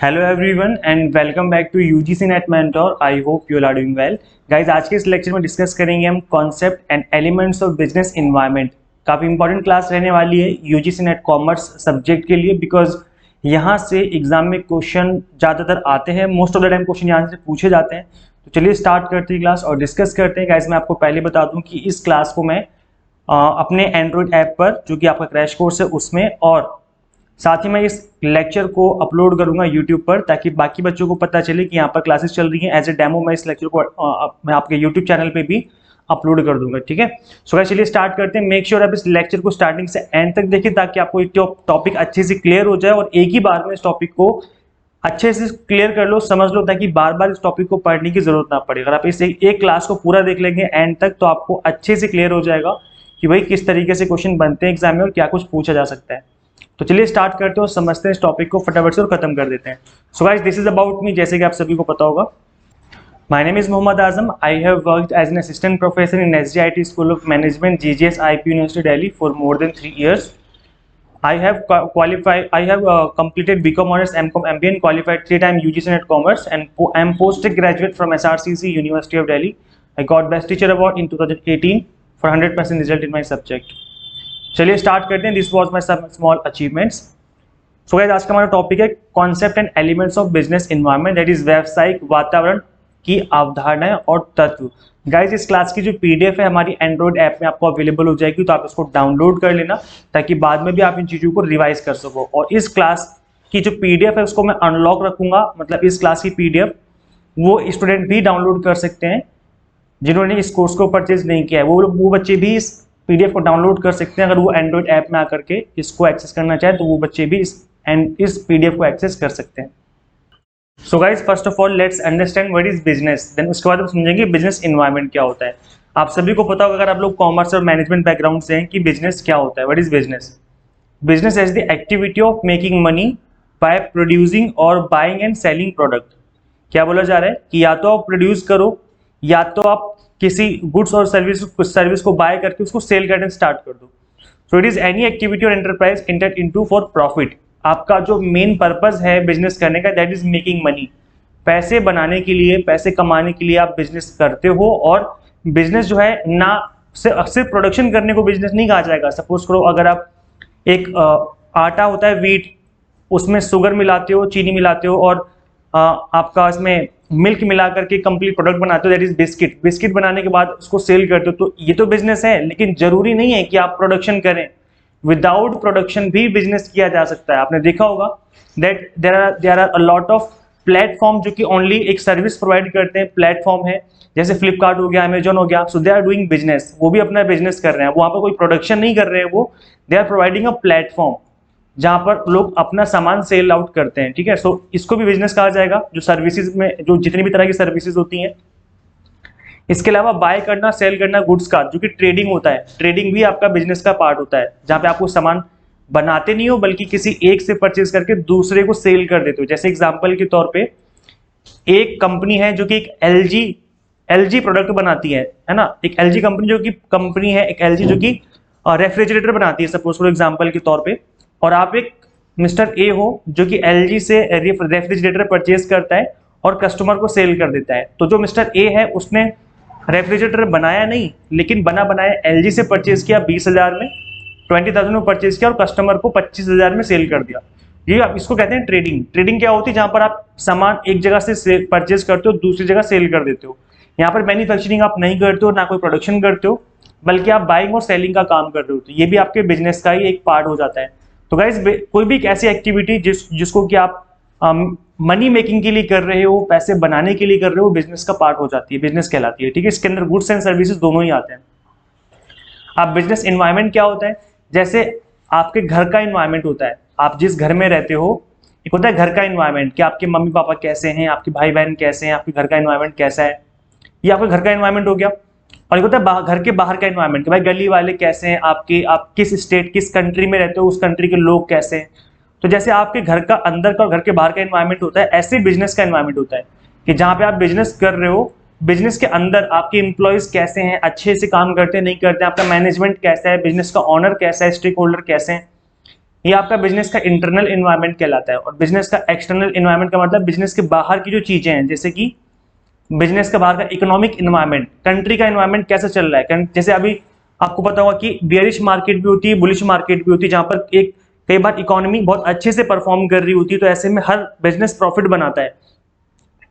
Hello everyone and welcome back to UGC NET mentor. I hope you are doing well. Guys, आज के इस lecture में discuss करेंगे हम concept and elements of business environment. काफ़ी important class रहने वाली है यूजीसी नेट कॉमर्स सब्जेक्ट के लिए, बिकॉज यहाँ से एग्जाम में क्वेश्चन ज़्यादातर आते हैं। Most of the time question यहाँ से पूछे जाते हैं। तो चलिए स्टार्ट करते हैं क्लास और डिस्कस करते हैं। गाइस, मैं आपको पहले बता दूँ कि इस क्लास को मैं अपने एंड्रॉयड ऐप पर, जो कि आपका क्रैश कोर्स है उसमें, और साथ ही मैं इस लेक्चर को अपलोड करूंगा यूट्यूब पर, ताकि बाकी बच्चों को पता चले कि यहाँ पर क्लासेस चल रही हैं। एज ए डेमो मैं इस लेक्चर को मैं आपके यूट्यूब चैनल पे भी अपलोड कर दूंगा। ठीक है, सो गाइस चलिए स्टार्ट करते हैं। मेक श्योर आप इस लेक्चर को स्टार्टिंग से एंड तक देखिए, ताकि आपको एक टॉपिक अच्छे से क्लियर हो जाए और एक ही बार में इस टॉपिक को अच्छे से क्लियर कर लो, समझ लो, ताकि बार बार इस टॉपिक को पढ़ने की जरूरत ना पड़े। अगर आप इस एक क्लास को पूरा देख लेंगे एंड तक, तो आपको अच्छे से क्लियर हो जाएगा कि भाई किस तरीके से क्वेश्चन बनते हैं एग्जाम में और क्या कुछ पूछा जा सकता है। तो चलिए स्टार्ट करते हो, समझते हैं इस टॉपिक को फटाफट से और खत्म कर देते हैं। So guys, this is about me, जैसे कि आप सभी को पता होगा। My name is Mohammad Azam. I have worked as an assistant professor in SGIT school of management, GGS IP university Delhi for more than 3 years. I have completed BCom Honors, MCom MBA and qualified 3-time UGC NET Commerce, and I am post-graduate from SRCC University of Delhi. I got Best Teacher Award in 2018 for 100% result in my subject. चलिए start करते हैं। This was my small achievements. So guys, आज का हमारा topic है concept and elements of business environment, that is व्यावसायिक वातावरण की अवधारणाएं और तत्व। गाइस, इस क्लास की जो PDF है हमारी एंड्रॉइड ऐप में आपको अवेलेबल हो जाएगी, तो आप इसको डाउनलोड कर लेना, ताकि बाद में भी आप इन चीज़ों को रिवाइज कर सको। और इस क्लास की जो PDF है उसको मैं अनलॉक रखूंगा, मतलब इस क्लास की PDF वो स्टूडेंट भी डाउनलोड कर सकते हैं जिन्होंने इस कोर्स को परचेज नहीं किया है। वो बच्चे भी इस PDF को डाउनलोड कर सकते हैं। अगर वो एंड्रॉइड ऐप में आकर के इसको एक्सेस करना चाहे तो वो बच्चे भी इस PDF को एक्सेस कर सकते हैं। So guys, first of all let's understand what is business, then उसके बाद हम समझेंगे बिजनेस एनवायरनमेंट क्या होता है। आप सभी को पता होगा, अगर आप लोग कॉमर्स और मैनेजमेंट बैकग्राउंड से हैं, कि बिजनेस क्या होता है। What is business? Business is the activity of making money by producing और बाइंग एंड सेलिंग प्रोडक्ट। क्या बोला जा रहा है कि या तो आप प्रोड्यूस करो, या तो आप किसी गुड्स और सर्विस को बाय करके उसको सेल करना स्टार्ट कर दो। So it is any activity और enterprise enter into for profit. आपका जो मेन पर्पस है बिजनेस करने का, दैट इज मेकिंग मनी। पैसे बनाने के लिए, पैसे कमाने के लिए आप बिजनेस करते हो। और बिजनेस जो है ना सिर्फ प्रोडक्शन करने को बिजनेस नहीं कहा जाएगा। सपोज करो, अगर आप एक आटा होता है व्हीट, उसमें शुगर मिलाते हो, चीनी मिलाते हो, और आपका इसमें मिल्क मिला करके कंप्लीट प्रोडक्ट बनाते हो, दैट इज बिस्किट। बिस्किट बनाने के बाद उसको सेल करते हो, तो ये तो बिजनेस है। लेकिन जरूरी नहीं है कि आप प्रोडक्शन करें, विदाउट प्रोडक्शन भी बिजनेस किया जा सकता है। आपने देखा होगा that there are a lot of platform जो कि ओनली एक सर्विस प्रोवाइड करते हैं। प्लेटफॉर्म है जैसे फ्लिपकार्ट हो गया, अमेजोन हो गया। सो दे आर डूइंग बिजनेस, वो भी अपना बिजनेस कर रहे हैं। वहां पर कोई प्रोडक्शन नहीं कर रहे हैं, वो they are providing a platform जहां पर लोग अपना सामान सेल आउट करते हैं। ठीक है, सो इसको भी बिजनेस कहा जाएगा। जो सर्विसेज में जो जितनी भी तरह की सर्विसेज होती हैं। इसके अलावा बाय करना, सेल करना गुड्स का, जो कि ट्रेडिंग होता है। ट्रेडिंग भी आपका बिजनेस का पार्ट होता है, जहां पे आपको सामान बनाते नहीं हो, बल्कि किसी एक से परचेज करके दूसरे को सेल कर देते हो। जैसे एग्जाम्पल के तौर पे एक कंपनी है जो कि एक LG प्रोडक्ट बनाती है ना। एक LG कंपनी है, एक LG जो कि रेफ्रिजरेटर बनाती है, सपोज फॉर एग्जाम्पल के तौर पे। और आप एक मिस्टर ए हो जो कि LG से रेफ्रिजरेटर परचेज करता है और कस्टमर को सेल कर देता है। तो जो मिस्टर ए है उसने रेफ्रिजरेटर बनाया नहीं, लेकिन बना बनाया LG से परचेज किया 20,000 में, 20,000 में परचेज किया, और कस्टमर को 25,000 में सेल कर दिया। ये आप इसको कहते हैं ट्रेडिंग। ट्रेडिंग क्या होती है? जहां पर आप सामान एक जगह से परचेज करते हो, दूसरी जगह सेल कर देते हो। यहाँ पर मैन्युफैक्चरिंग आप नहीं करते हो, ना कोई प्रोडक्शन करते हो, बल्कि आप बाइंग और सेलिंग का काम कर रहे हो। तो ये भी आपके बिजनेस का ही एक पार्ट हो जाता है। तो गाइस, कोई भी एक ऐसी एक्टिविटी जिसको कि आप मनी मेकिंग के लिए कर रहे हो, पैसे बनाने के लिए कर रहे हो, बिजनेस का पार्ट हो जाती है, बिजनेस कहलाती है। ठीक है, इसके अंदर गुड्स एंड सर्विसेज दोनों ही आते हैं। अब बिजनेस एनवायरनमेंट क्या होता है? जैसे आपके घर का एनवायरनमेंट होता है, आप जिस घर में रहते हो, एक होता है घर का एनवायरनमेंट कि आपके मम्मी पापा कैसे हैं, आपके भाई बहन कैसे हैं, आपके घर का एनवायरनमेंट कैसा है, ये आपका घर का एनवायरनमेंट हो गया। और एक होता है घर के बाहर का एनवायरनमेंट कि भाई गली वाले कैसे हैं, आप किस स्टेट, किस कंट्री में रहते हो, उस कंट्री के लोग कैसे हैं। तो जैसे आपके घर का अंदर का और घर के बाहर का एनवायरनमेंट होता है, ऐसे बिजनेस का एनवायरनमेंट होता है कि जहाँ पे आप बिजनेस कर रहे हो, बिजनेस के अंदर आपके एम्प्लॉयज कैसे हैं, अच्छे से काम करते हैं नहीं करते हैं, आपका मैनेजमेंट कैसा है, बिजनेस का ऑनर कैसा है, स्टेक होल्डर कैसे हैं, ये आपका बिजनेस का इंटरनल इन्वायरमेंट कहलाता है। और बिजनेस का एक्सटर्नल इन्वायरमेंट का मतलब बिजनेस के बाहर की जो चीजें हैं, जैसे कि बिजनेस का बाहर का इकोनॉमिक इन्वायरमेंट, कंट्री का इन्वायरमेंट कैसा चल रहा है। जैसे अभी आपको पता होगा कि बेयरिश मार्केट भी होती है, बुलिश मार्केट भी होती है, जहां पर एक कई बार इकोनॉमी बहुत अच्छे से परफॉर्म कर रही होती है, तो ऐसे में हर बिजनेस प्रॉफिट बनाता है।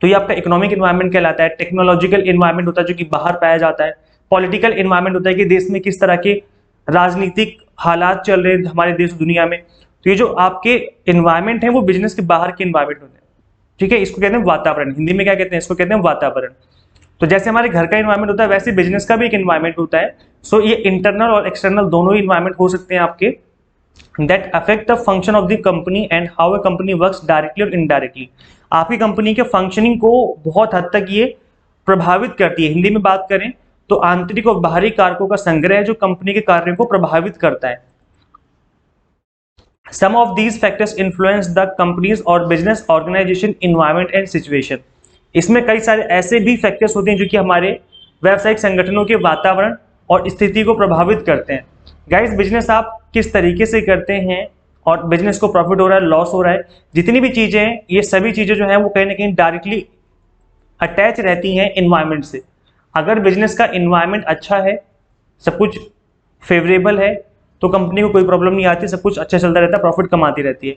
तो ये आपका इकोनॉमिक इन्वायरमेंट कहलाता है। टेक्नोलॉजिकल इन्वायरमेंट होता है जो कि बाहर पाया जाता है। पॉलिटिकल इन्वायरमेंट होता है कि देश में किस तरह के राजनीतिक हालात चल रहे हैं हमारे देश दुनिया में। तो ये जो आपके इन्वायरमेंट है वो बिजनेस के बाहर के इन्वायरमेंट होते हैं, ठीक है। इसको कहते हैं वातावरण, हिंदी में क्या कहते हैं, इसको कहते हैं वातावरण। तो जैसे हमारे घर का इन्वायरमेंट होता है वैसे बिजनेस का भी एक इन्वायरमेंट होता है। सो ये इंटरनल और एक्सटर्नल दोनों ही इन्वायरमेंट हो सकते हैं आपके, that affect the function of the company and how a company works directly और इनडायरेक्टली। आपकी कंपनी के फंक्शनिंग को बहुत हद तक ये प्रभावित करती है। हिंदी में बात करें तो आंतरिक और बाहरी कारकों का संग्रह है जो कंपनी के कार्यों को प्रभावित करता है। Some of these factors influence the company's or business organization environment and situation। इसमें कई सारे ऐसे भी फैक्टर्स होते हैं जो कि हमारे व्यावसायिक संगठनों के वातावरण और स्थिति को प्रभावित करते हैं। गाइस, बिजनेस आप किस तरीके से करते हैं और बिजनेस को प्रॉफिट हो रहा है, लॉस हो रहा है, जितनी भी चीजें हैं, ये सभी चीजें जो है वो कहीं ना कहीं डायरेक्टली अटैच रहती हैं इन्वायरमेंट से। अगर बिजनेस का इन्वायरमेंट अच्छा है, सब कुछ फेवरेबल है, तो कंपनी को कोई प्रॉब्लम नहीं आती, सब कुछ अच्छा चलता रहता है, प्रॉफिट कमाती रहती है।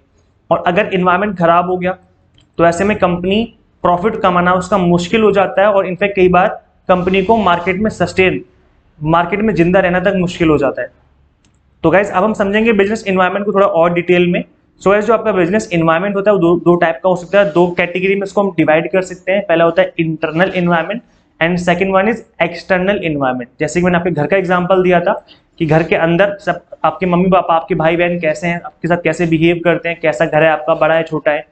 और अगर इन्वायरमेंट खराब हो गया तो ऐसे में कंपनी प्रॉफिट कमाना उसका मुश्किल हो जाता है, और इनफैक्ट कई बार कंपनी को मार्केट में जिंदा रहना तक मुश्किल हो जाता है। तो गाइज अब हम समझेंगे बिजनेस इन्वायरमेंट को थोड़ा और डिटेल में। सो गाइज जो आपका बिजनेस इन्वायरमेंट होता है वो दो टाइप का हो सकता है, दो कैटेगरी में इसको हम डिवाइड कर सकते हैं। पहला होता है internal environment and second one is external environment. जैसे कि मैंने आपके घर का एग्जांपल दिया था कि घर के अंदर सब आपके मम्मी पापा, आपके भाई बहन कैसे हैं, आपके साथ कैसे बिहेव करते हैं, कैसा घर है आपका, बड़ा है छोटा है,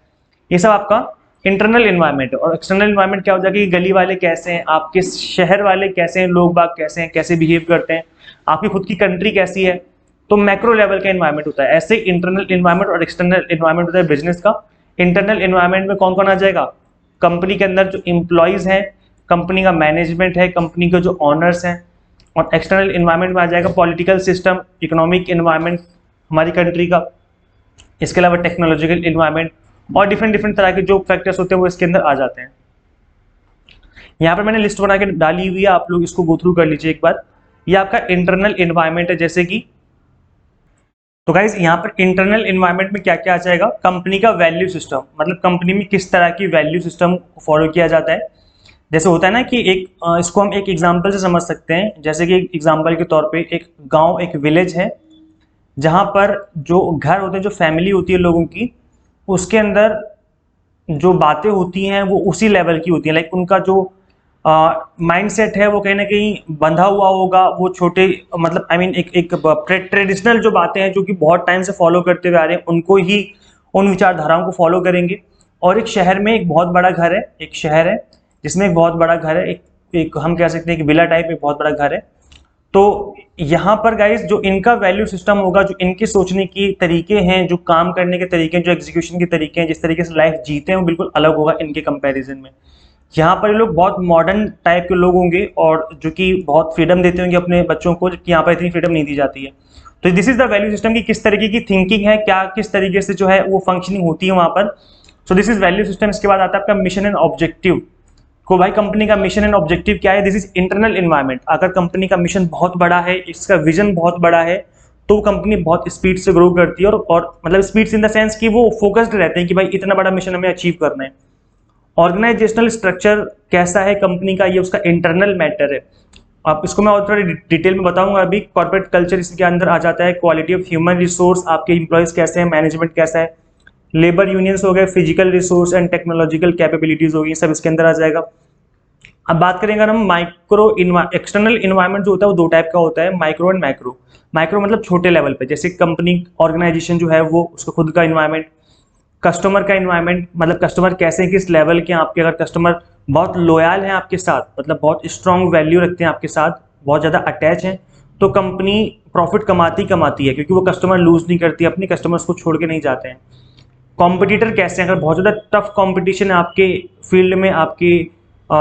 ये सब आपका इंटरनल इन्वायरमेंट है। और एक्सटर्नल इन्वायरमेंट क्या हो जाएगा कि गली वाले कैसे हैं, आपके शहर वाले कैसे हैं, लोग बाग कैसे हैं, कैसे बिहेव करते हैं, आपकी खुद की कंट्री कैसी है, तो मैक्रो लेवल का इन्वायरमेंट होता है। ऐसे इंटरनल इन्वायरमेंट और एक्सटर्नल इन्वायरमेंट होता है बिजनेस का। इंटरनल इन्वायरमेंट में कौन कौन आ जाएगा, कंपनी के अंदर जो इम्प्लॉयज हैं, कंपनी का मैनेजमेंट है, कंपनी के जो ऑनर्स हैं। और एक्सटर्नल इन्वायरमेंट में आ जाएगा पॉलिटिकल सिस्टम, इकोनॉमिक इन्वायरमेंट हमारी कंट्री का, इसके अलावा टेक्नोलॉजिकल इन्वायरमेंट और डिफरेंट तरह के जो फैक्टर्स होते हैं वो इसके अंदर आ जाते हैं। यहाँ पर मैंने लिस्ट बना के डाली हुई है, आप लोग इसको गो थ्रू कर लीजिए एक बार। ये आपका इंटरनल इन्वायरमेंट है। जैसे कि तो गाइज यहाँ पर इंटरनल इन्वायरमेंट में क्या क्या आ जाएगा, कंपनी का वैल्यू सिस्टम, मतलब कंपनी में किस तरह की वैल्यू सिस्टम फॉलो किया जाता है। जैसे होता है ना कि इसको हम एक एग्जांपल से समझ सकते हैं। जैसे कि एग्जांपल के तौर पे एक गांव, एक विलेज है, जहां पर जो घर होते हैं, जो फैमिली होती है लोगों की, उसके अंदर जो बातें होती हैं वो उसी लेवल की होती हैं। लाइक उनका जो माइंडसेट है वो कहीं ना कहीं बंधा हुआ होगा, वो छोटे मतलब एक ट्रेडिशनल जो बातें हैं जो कि बहुत टाइम से फॉलो करते हुए आ रहे हैं उनको ही, उन विचारधाराओं को फॉलो करेंगे। और एक शहर में एक बहुत बड़ा घर है, एक शहर है जिसमें एक बहुत बड़ा घर है, एक हम कह सकते हैं कि विला टाइप एक बहुत बड़ा घर है। तो यहाँ पर गाइस जो इनका वैल्यू सिस्टम होगा, जो इनके सोचने की तरीके हैं, जो काम करने के तरीके हैं, जो एग्जीक्यूशन के तरीके हैं, जिस तरीके से लाइफ जीते हैं, वो बिल्कुल अलग होगा इनके कंपैरिजन में। यहाँ पर लोग बहुत मॉडर्न टाइप के लोग होंगे और जो कि बहुत फ्रीडम देते होंगे अपने बच्चों को, जबकि यहाँ पर इतनी फ्रीडम नहीं दी जाती है। तो this is the value system की किस तरीके की थिंकिंग है, क्या किस तरीके से जो है वो फंक्शनिंग होती है वहाँ पर। सो दिस इज वैल्यू सिस्टम। इसके बाद आता है आपका मिशन एंड ऑब्जेक्टिव को, भाई कंपनी का मिशन एंड ऑब्जेक्टिव क्या है। This is internal environment. अगर कंपनी का मिशन बहुत बड़ा है, इसका विजन बहुत बड़ा है, तो कंपनी बहुत स्पीड से ग्रो करती है और मतलब स्पीड इन द सेंस कि वो फोकस्ड रहते हैं कि भाई इतना बड़ा मिशन हमें अचीव करना है। ऑर्गेनाइजेशनल स्ट्रक्चर कैसा है कंपनी का, ये उसका इंटरनल मैटर है। आप इसको मैं और थोड़ा डिटेल में बताऊंगा अभी। कॉर्पोरेट कल्चर इसके अंदर आ जाता है, क्वालिटी ऑफ ह्यूमन रिसोर्स, आपके इंप्लॉयज कैसे हैं, मैनेजमेंट कैसा है, लेबर यूनियंस हो गए, physical resource and technological capabilities हो गई, सब इसके अंदर आ जाएगा। अब बात करेंगे हम एक्सटर्नल इन्वायरमेंट जो होता है वो दो टाइप का होता है, माइक्रो एंड मैक्रो। माइक्रो मतलब छोटे लेवल पे, जैसे कंपनी ऑर्गेनाइजेशन जो है वो उसका खुद का इन्वायरमेंट। कस्टमर का इन्वायरमेंट मतलब कस्टमर कैसे हैं, किस लेवल के हैं आपके। अगर कस्टमर बहुत लॉयल हैं आपके साथ, मतलब बहुत स्ट्रॉन्ग वैल्यू रखते हैं आपके साथ, बहुत ज़्यादा अटैच हैं, तो कंपनी प्रॉफिट कमाती है, क्योंकि वो कस्टमर लूज नहीं करती, अपने कस्टमर्स को छोड़ के नहीं जाते हैं। कॉम्पिटिटर कैसे हैं, अगर बहुत ज़्यादा टफ कॉम्पिटिशन है आपके फील्ड में, आपके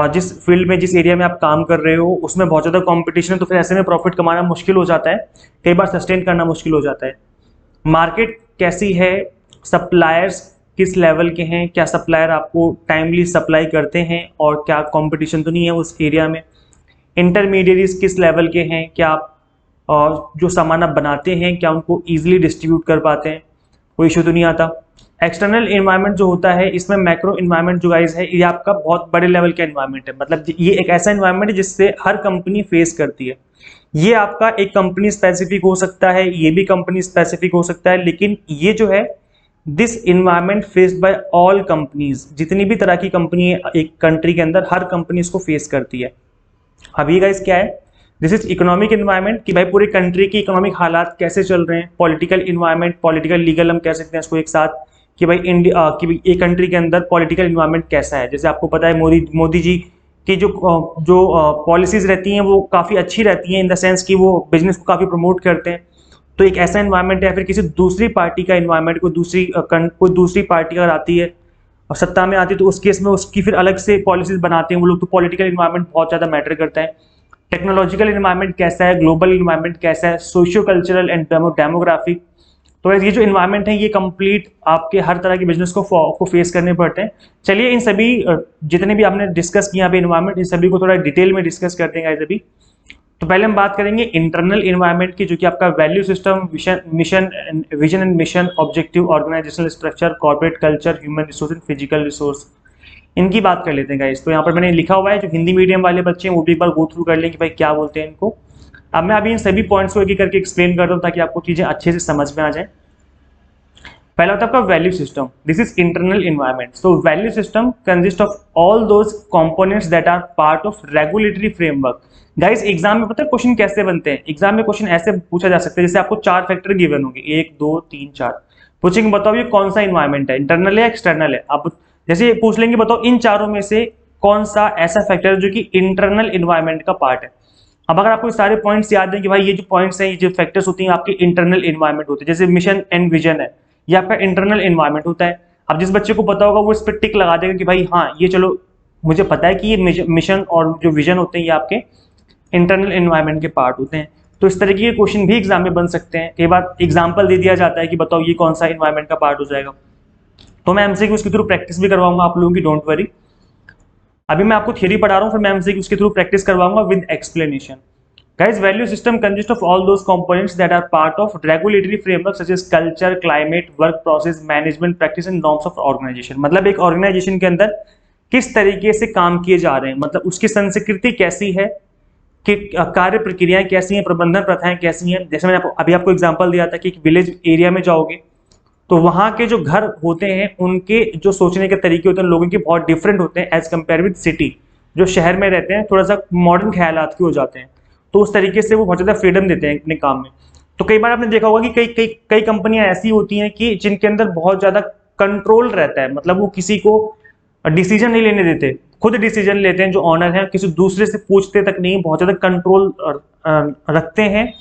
जिस फील्ड में, जिस एरिया में आप काम कर रहे हो उसमें बहुत ज़्यादा कॉम्पिटिशन है, तो फिर ऐसे में प्रॉफिट कमाना मुश्किल हो जाता है, कई बार सस्टेन करना मुश्किल हो जाता है। मार्केट कैसी है, सप्लायर्स किस लेवल के हैं, क्या सप्लायर आपको टाइमली सप्लाई करते हैं और क्या कंपटीशन तो नहीं है उस एरिया में, इंटरमीडिएरीज किस लेवल के हैं, क्या आप जो सामान आप बनाते हैं क्या उनको ईजिली डिस्ट्रीब्यूट कर पाते हैं, कोई इशू तो नहीं आता। एक्सटर्नल इन्वायरमेंट जो होता है, इसमें मैक्रो इन्वायरमेंट जो गाइस है ये आपका बहुत बड़े लेवल का इन्वायरमेंट है, मतलब ये एक ऐसा इन्वायरमेंट है जिससे हर कंपनी फेस करती है। ये आपका एक कंपनी स्पेसिफिक हो सकता है, ये भी कंपनी स्पेसिफिक हो सकता है, लेकिन ये जो है this environment faced by all companies, जितनी भी तरह की कंपनी है एक कंट्री के अंदर, हर कंपनी इसको फेस करती है। अब ये गाइस क्या है, दिस इज इकोनॉमिक इन्वायरमेंट, कि भाई पूरी कंट्री की इकोनॉमिक हालात कैसे चल रहे हैं, पॉलिटिकल इन्वायरमेंट, पॉलिटिकल लीगल हम कह सकते हैं इसको एक साथ, कि भाई इंडिया की एक कंट्री के अंदर पॉलिटिकल इन्वायरमेंट कैसा है। जैसे आपको पता है मोदी जी की जो पॉलिसीज रहती हैं वो काफ़ी अच्छी रहती हैं, इन द सेंस कि वो बिजनेस को काफ़ी प्रमोट करते हैं। तो एक ऐसा इन्वायरमेंट है, फिर किसी दूसरी पार्टी का इन्वायरमेंट, कोई दूसरी पार्टी अगर आती है और सत्ता में आती है, तो उस केस में उसकी फिर अलग से पॉलिसीज बनाते हैं वो लोग। तो पॉलिटिकल इन्वायरमेंट बहुत ज़्यादा मैटर करता है। टेक्नोलॉजिकल इन्वायरमेंट कैसा है, ग्लोबल इन्वायरमेंट कैसा है, सोशियो कल्चरल एंड डेमोग्राफिक। तो ये जो इन्वायरमेंट है ये कंप्लीट आपके हर तरह के बिजनेस को फेस करने पड़ते हैं। चलिए इन सभी जितने भी आपने डिस्कस किया पे इन्वायरमेंट, इन सभी को थोड़ा डिटेल में डिस्कस करते हैं अभी। तो पहले हम बात करेंगे इंटरनल इन्वायरमेंट की, जो कि आपका value system, vision and mission, objective, organisational structure, corporate culture, human resource and physical resource, इनकी बात कर लेते हैं गाइस। तो यहाँ पर मैंने लिखा हुआ है, जो हिंदी मीडियम वाले बच्चे हैं वो भी एक बार गो थ्रू कर लें कि भाई क्या बोलते हैं इनको। अब मैं अभी इन सभी पॉइंट्स को एक एक करके एक्सप्लेन करता हूँ ताकि आपको चीजें अच्छे से समझ में आ जाए। पहला होता है आपका value system, this is internal environment. So value system consist of all those components that are part of regulatory framework. Guys exam में पता है क्वेश्चन कैसे बनते हैं, एग्जाम में क्वेश्चन ऐसे पूछा जा सकता है, जैसे आपको 4 फैक्टर गिवन होंगे, 1 2 3 4, पूछेंगे बताओ ये कौन सा इन्वायरमेंट है, इंटरनल है एक्सटर्नल है। आप जैसे पूछ लेंगे बताओ इन चारों में से कौन सा ऐसा फैक्टर है जो कि इंटरनल इन्वायरमेंट का पार्ट है। अब अगर आपको सारे पॉइंट्स याद हैं कि भाई ये जो पॉइंट्स हैं, ये जो फैक्टर्स होती हैं आपके इंटरनल इन्वायरमेंट होते हैं, जैसे मिशन एंड विजन है, ये आपका इंटरनल इन्वायरमेंट होता है। अब जिस बच्चे को पता होगा वो इस पर टिक लगा देगा कि भाई हाँ ये चलो मुझे पता है कि ये मिशन और जो विजन होते हैं ये आपके इंटरनल इन्वायरमेंट के पार्ट होते हैं। तो इस तरीके के क्वेश्चन भी एग्जाम में बन सकते हैं। कई बार एग्जाम्पल दे दिया जाता है कि बताओ ये कौन सा इन्वायरमेंट का पार्ट हो जाएगा। तो मैं एमसीक्यू के थ्रू प्रैक्टिस भी करवाऊंगा आप लोगों की, डोंट वरी। अभी मैं आपको थ्योरी पढ़ा रहा हूँ, फिर मैं एमसीक्यू के थ्रू प्रैक्टिस करवाऊंगा with explanation. Guys, value system consists of all those components that are part of regulatory framework such as culture, climate, work process, management practice and norms of organization। मतलब एक organisation के अंदर किस तरीके से काम किए जा रहे हैं, मतलब उसकी संस्कृति कैसी है, कि कार्य प्रक्रियाएं कैसी हैं, प्रबंधन प्रथाएं कैसी हैं। जैसे मैंने अभी आपको एग्जांपल दिया था कि एक विलेज एरिया में जाओगे तो वहाँ के जो घर होते हैं उनके जो सोचने के तरीके होते हैं लोगों के बहुत डिफरेंट होते हैं एज कम्पेयर विद सिटी। जो शहर में रहते हैं थोड़ा सा मॉडर्न ख्यालात के हो जाते हैं, तो उस तरीके से वो बहुत ज़्यादा फ्रीडम देते हैं अपने काम में। तो कई बार आपने देखा होगा कि कई कंपनियां ऐसी होती हैं कि जिनके अंदर बहुत ज़्यादा कंट्रोल रहता है, मतलब वो किसी को डिसीजन नहीं लेने देते, खुद डिसीजन लेते हैं। जो ऑनर है किसी दूसरे से पूछते तक नहीं, बहुत ज़्यादा कंट्रोल रखते हैं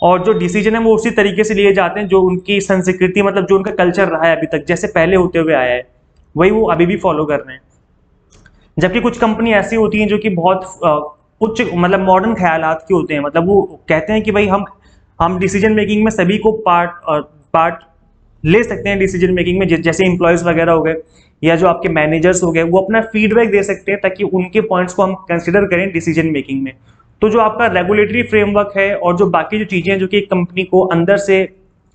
और जो डिसीजन है वो उसी तरीके से लिए जाते हैं जो उनकी संस्कृति, मतलब जो उनका कल्चर रहा है अभी तक, जैसे पहले होते हुए आया है वही वो अभी भी फॉलो कर रहे हैं। जबकि कुछ कंपनी ऐसी होती हैं जो कि बहुत उच्च, मतलब मॉडर्न ख्यालात के होते हैं, मतलब वो कहते हैं कि भाई हम डिसीजन मेकिंग में सभी को पार्ट ले सकते हैं डिसीजन मेकिंग में, जैसे एम्प्लॉयज वगैरह हो गए या जो आपके मैनेजर्स हो गए, वो अपना फीडबैक दे सकते हैं ताकि उनके पॉइंट्स को हम कंसिडर करें डिसीजन मेकिंग में। तो जो आपका रेगुलेटरी फ्रेमवर्क है और जो बाकी जो चीजें जो कि एक कंपनी को अंदर से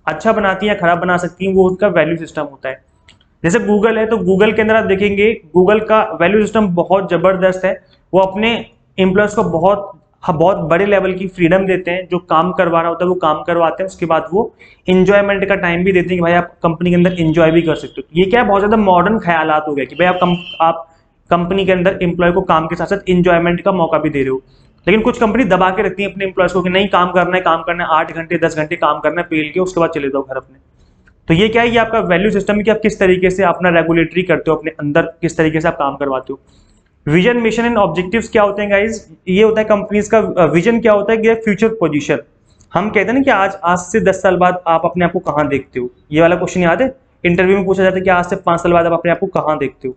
अच्छा बनाती हैं या खराब बना सकती हैं, वो उसका वैल्यू सिस्टम होता है। जैसे गूगल है, तो गूगल के अंदर आप देखेंगे गूगल का वैल्यू सिस्टम बहुत जबरदस्त है। वो अपने एम्प्लॉयज को बहुत बड़े लेवल की फ्रीडम देते हैं, जो काम करवाना होता है वो काम करवाते हैं, उसके बाद वो इंजॉयमेंट का टाइम भी देते हैं कि भाई आप कंपनी के अंदर इंजॉय भी कर सकते हो। ये क्या है, बहुत ज्यादा मॉडर्न ख्यालात हो गए कि भाई आप कंपनी के अंदर एम्प्लॉय को काम के साथ साथ इंजॉयमेंट का मौका भी दे रहे हो। लेकिन कुछ कंपनी दबा के रखती है अपने एम्प्लॉयज को कि नहीं काम करना है 8 घंटे 10 घंटे काम करना है पेल के, उसके बाद चले जाओ घर अपने। तो ये क्या है, ये आपका वैल्यू सिस्टम है कि आप किस तरीके से अपना रेगुलेटरी करते हो, अपने अंदर किस तरीके से आप काम करवाते हो। विजन, मिशन एंड ऑब्जेक्टिव्स क्या होते हैं गाइज, ये होता है कंपनीज का विजन क्या होता है कि फ्यूचर पोजीशन। हम कहते हैं ना कि आज से 10 साल बाद आप अपने आप को कहाँ देखते हो, ये वाला क्वेश्चन याद है, इंटरव्यू में पूछा जाता है कि आज से 5 साल बाद आप अपने आप को कहाँ देखते हो।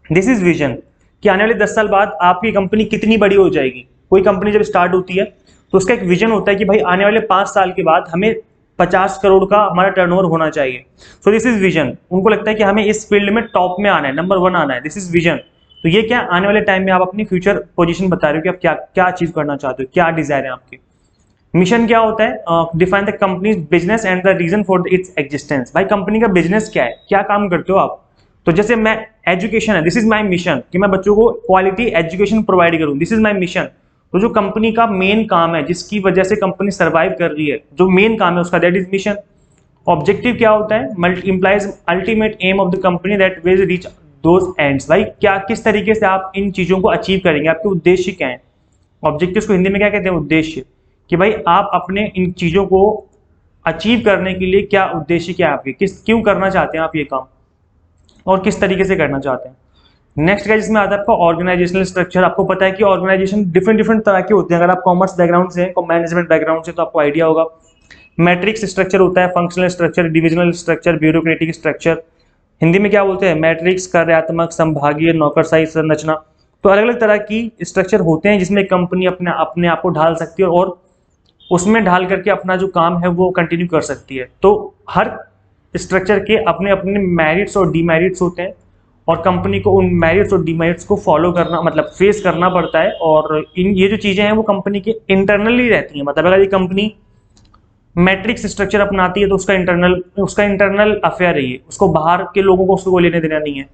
दिस इज विजन, कि आने वाले 10 साल बाद आपकी कंपनी कितनी बड़ी हो जाएगी। कोई कंपनी जब स्टार्ट होती है तो उसका एक विजन होता है कि भाई आने वाले 5 साल के बाद हमें 50 करोड़ का हमारा टर्नओवर होना चाहिए। सो दिस इज विजन। उनको लगता है कि हमें इस फील्ड में टॉप में आना है, नंबर 1 आना है, दिस इज विजन। तो ये क्या आने वाले टाइम में आप अपनी फ्यूचर पोजीशन बता रहे हो कि आप क्या क्या अचीव करना चाहते हो, क्या डिजायर है आपके। मिशन क्या होता है, define the company's business and the reason for its existence. भाई कंपनी का बिजनेस क्या है, क्या काम करते हो आप। तो जैसे मैं एजुकेशन है, दिस इज माय मिशन कि मैं बच्चों को क्वालिटी एजुकेशन प्रोवाइड करूं, दिस इज माय मिशन। तो जो कंपनी का मेन काम है, जिसकी वजह से कंपनी सर्वाइव कर रही है, जो मेन काम है उसका, दैट इज मिशन। ऑब्जेक्टिव क्या होता है, implies ultimate aim of the company that will reach those ends. भाई क्या किस तरीके से आप इन चीजों को अचीव करेंगे, आपके उद्देश्य क्या है। ऑब्जेक्टिव्स को हिंदी में क्या कहते हैं, उद्देश्य। कि भाई आप अपने इन चीजों को अचीव करने के लिए क्या उद्देश्य, क्या है आपके, किस क्यों करना चाहते हैं आप ये काम, और किस तरीके से करना चाहते हैं। नेक्स्ट का जिसमें आता है आपका ऑर्गेनाइजेशनल स्ट्रक्चर। आपको पता है कि ऑर्गेनाइजेशन डिफरेंट डिफरेंट तरह के होते हैं। अगर आप कॉमर्स बैकग्राउंड से हैं, मैनेजमेंट बैकग्राउंड से, तो आपको आइडिया होगा। मैट्रिक्स स्ट्रक्चर होता है, functional structure, divisional structure, bureaucratic structure. Hindi में क्या बोलते हैं, मैट्रिक्स, कार्यात्मक, संभागीय, नौकरशाही संरचना। तो अलग अलग तरह की स्ट्रक्चर होते हैं जिसमें कंपनी अपने आप को ढाल सकती है और उसमें ढाल करके अपना जो काम है वो कंटिन्यू कर सकती है। तो हर स्ट्रक्चर के अपने अपने मेरिट्स और डीमेरिट्स होते हैं और कंपनी को उन मेरिट्स और डीमेरिट्स को फॉलो करना, मतलब फेस करना पड़ता है। और ये जो चीज़ें हैं वो कंपनी के इंटरनली रहती हैं। मतलब अगर ये कंपनी मैट्रिक्स स्ट्रक्चर अपनाती है तो उसका इंटरनल अफेयर है ये, उसको बाहर के लोगों को उसको लेने देना नहीं है।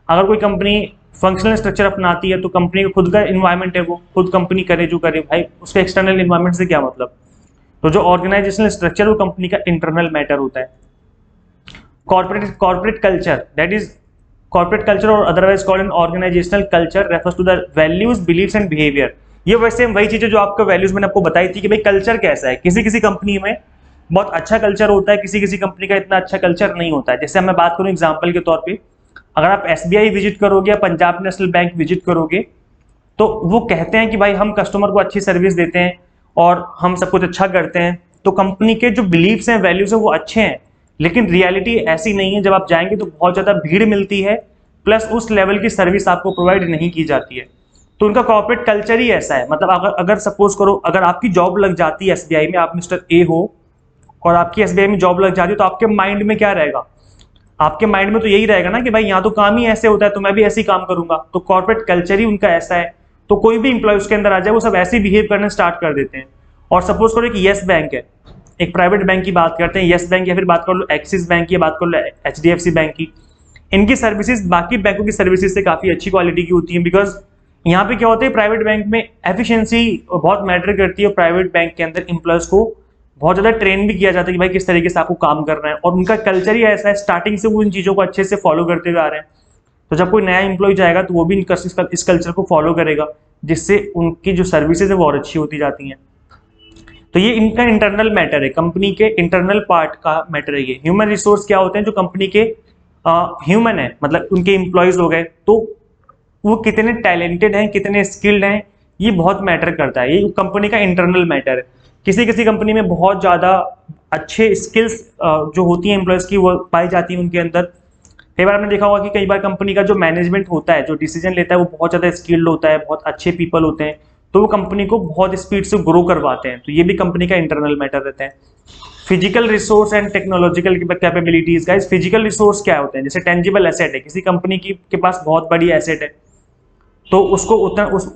अगर कोई कंपनी फंक्शनल स्ट्रक्चर अपनाती है तो कंपनी का खुद का इन्वायरमेंट है, वो खुद कंपनी करे जो करे, भाई उसके एक्सटर्नल इन्वायरमेंट से क्या मतलब। तो जो ऑर्गेनाइजेशनल स्ट्रक्चर वो कंपनी का इंटरनल मैटर होता है। Corporate culture, that is corporate culture और otherwise called an organisational culture refers to the values, beliefs and behaviour. ये वैसे वही चीजें जो आपको वैल्यूज मैंने आपको बताई थी कि भाई कल्चर कैसा है। किसी किसी कंपनी में बहुत अच्छा कल्चर होता है, किसी किसी कंपनी का इतना अच्छा कल्चर नहीं होता है। जैसे मैं बात करूं एग्जांपल के तौर पे, अगर आप SBI विजिट करोगे या पंजाब नेशनल बैंक विजिट करोगे तो वो कहते हैं कि भाई हम कस्टमर को अच्छी सर्विस देते हैं और हम सब कुछ अच्छा करते हैं। तो कंपनी के जो बिलीव्स हैं, वैल्यूज हैं, वो अच्छे हैं, लेकिन रियलिटी ऐसी नहीं है। जब आप जाएंगे तो बहुत ज़्यादा भीड़ मिलती है, प्लस उस लेवल की सर्विस आपको प्रोवाइड नहीं की जाती है। तो उनका कॉर्पोरेट कल्चर ही ऐसा है। मतलब अगर सपोज करो, अगर आपकी जॉब लग जाती है SBI में, आप मिस्टर A हो और आपकी SBI में जॉब लग जाती है, तो आपके माइंड में क्या रहेगा, आपके माइंड में तो यही रहेगा ना कि भाई यहाँ तो काम ही ऐसे होता है तो मैं भी ऐसे ही काम करूंगा। तो कॉर्पोरेट कल्चर ही उनका ऐसा है। तो कोई भी इंप्लॉय उसके अंदर आ जाए वो सब ऐसे ही बिहेव करने स्टार्ट कर देते हैं। और सपोज करो कि येस बैंक है, एक प्राइवेट बैंक की बात करते हैं, येस बैंक, या फिर बात कर लो एक्सिस बैंक की, बात कर लो HDFC बैंक की। इनकी सर्विसेज बाकी बैंकों की सर्विसेज से काफी अच्छी क्वालिटी की होती है। बिकॉज यहाँ पे क्या होता है, प्राइवेट बैंक में एफिशिएंसी बहुत मैटर करती है और प्राइवेट बैंक के अंदर एम्प्लॉयज को बहुत ज्यादा ट्रेन भी किया जाता है कि भाई किस तरीके से आपको काम करना है। और उनका कल्चर ही ऐसा है, स्टार्टिंग से वो इन चीजों को अच्छे से फॉलो करते हुए आ रहे हैं। तो जब कोई नया एम्प्लॉय जाएगा तो वो भी इस कल्चर को फॉलो करेगा, जिससे उनकी जो सर्विसेज है वो और अच्छी होती जाती हैं। तो ये इनका इंटरनल मैटर है, कंपनी के इंटरनल पार्ट का मैटर है ये। ह्यूमन रिसोर्स क्या होते हैं, जो कंपनी के ह्यूमन है, मतलब उनके एम्प्लॉयज लोग हैं, तो वो कितने टैलेंटेड हैं, कितने स्किल्ड हैं, ये बहुत मैटर करता है। ये कंपनी का इंटरनल मैटर है। किसी किसी कंपनी में बहुत ज़्यादा अच्छे स्किल्स जो होती हैं एम्प्लॉयज़ की, वो पाई जाती है उनके अंदर। कई बार आपने देखा होगा कि कई बार कंपनी का जो मैनेजमेंट होता है, जो डिसीजन लेता है, वो बहुत ज़्यादा स्किल्ड होता है, बहुत अच्छे पीपल होते हैं, तो वो कंपनी को बहुत स्पीड से ग्रो करवाते हैं। तो ये भी कंपनी का इंटरनल मैटर रहता है। Physical resource and technological capabilities. Guys physical resource क्या होते हैं, जैसे टेंजिबल एसेट है, किसी कंपनी के पास बहुत बड़ी एसेट है तो उसको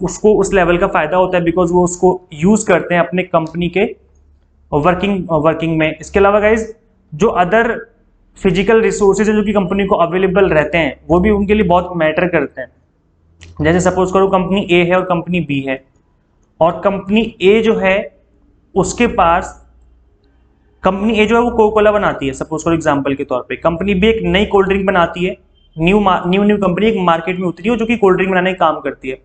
उसको उस लेवल का फायदा होता है, बिकॉज वो उसको यूज करते हैं अपने कंपनी के वर्किंग में। इसके अलावा गाइज जो अदर फिजिकल रिसोर्सेज है जो कि कंपनी को अवेलेबल रहते हैं, वो भी उनके लिए बहुत मैटर करते हैं। जैसे सपोज करो कंपनी A है और कंपनी B है, और कंपनी A जो है उसके पास, कंपनी A जो है वो कोका कोला बनाती है, सपोज करो एग्जांपल के तौर पे। कंपनी B एक नई कोल्ड ड्रिंक बनाती है, न्यू कंपनी एक मार्केट में उतरी है जो कि कोल्ड ड्रिंक बनाने का काम करती है।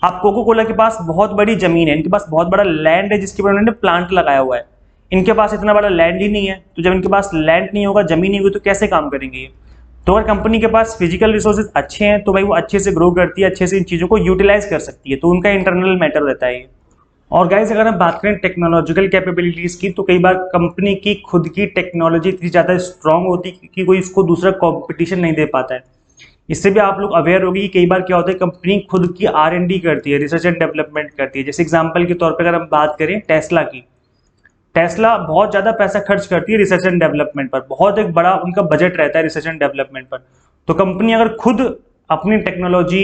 अब कोका कोला के पास बहुत बड़ी जमीन है, इनके पास बहुत बड़ा लैंड है जिसके ऊपर उन्होंने प्लांट लगाया हुआ है। इनके पास इतना बड़ा लैंड ही नहीं है, तो जब इनके पास लैंड नहीं होगा, जमीन नहीं होगी, तो कैसे काम करेंगे ये। तो अगर कंपनी के पास फिजिकल रिसोर्सेज अच्छे हैं तो भाई वो अच्छे से ग्रो करती है, अच्छे से इन चीज़ों को यूटिलाइज कर सकती है। तो उनका इंटरनल मैटर रहता है ये। और गाइस अगर हम बात करें टेक्नोलॉजिकल कैपेबिलिटीज की, तो कई बार कंपनी की खुद की टेक्नोलॉजी इतनी ज़्यादा स्ट्रांग होती है कि कोई इसको दूसरा कॉम्पिटिशन नहीं दे पाता है। इससे भी आप लोग अवेयर होगी कि कई बार क्या होता है, कंपनी खुद की R&D करती है, रिसर्च एंड डेवलपमेंट करती है। जैसे एग्जांपल के तौर पे अगर हम बात करें टेस्ला की, टेस्ला बहुत ज़्यादा पैसा खर्च करती है रिसर्च एंड डेवलपमेंट पर, बहुत एक बड़ा उनका बजट रहता है रिसर्च एंड डेवलपमेंट पर। तो कंपनी अगर खुद अपनी टेक्नोलॉजी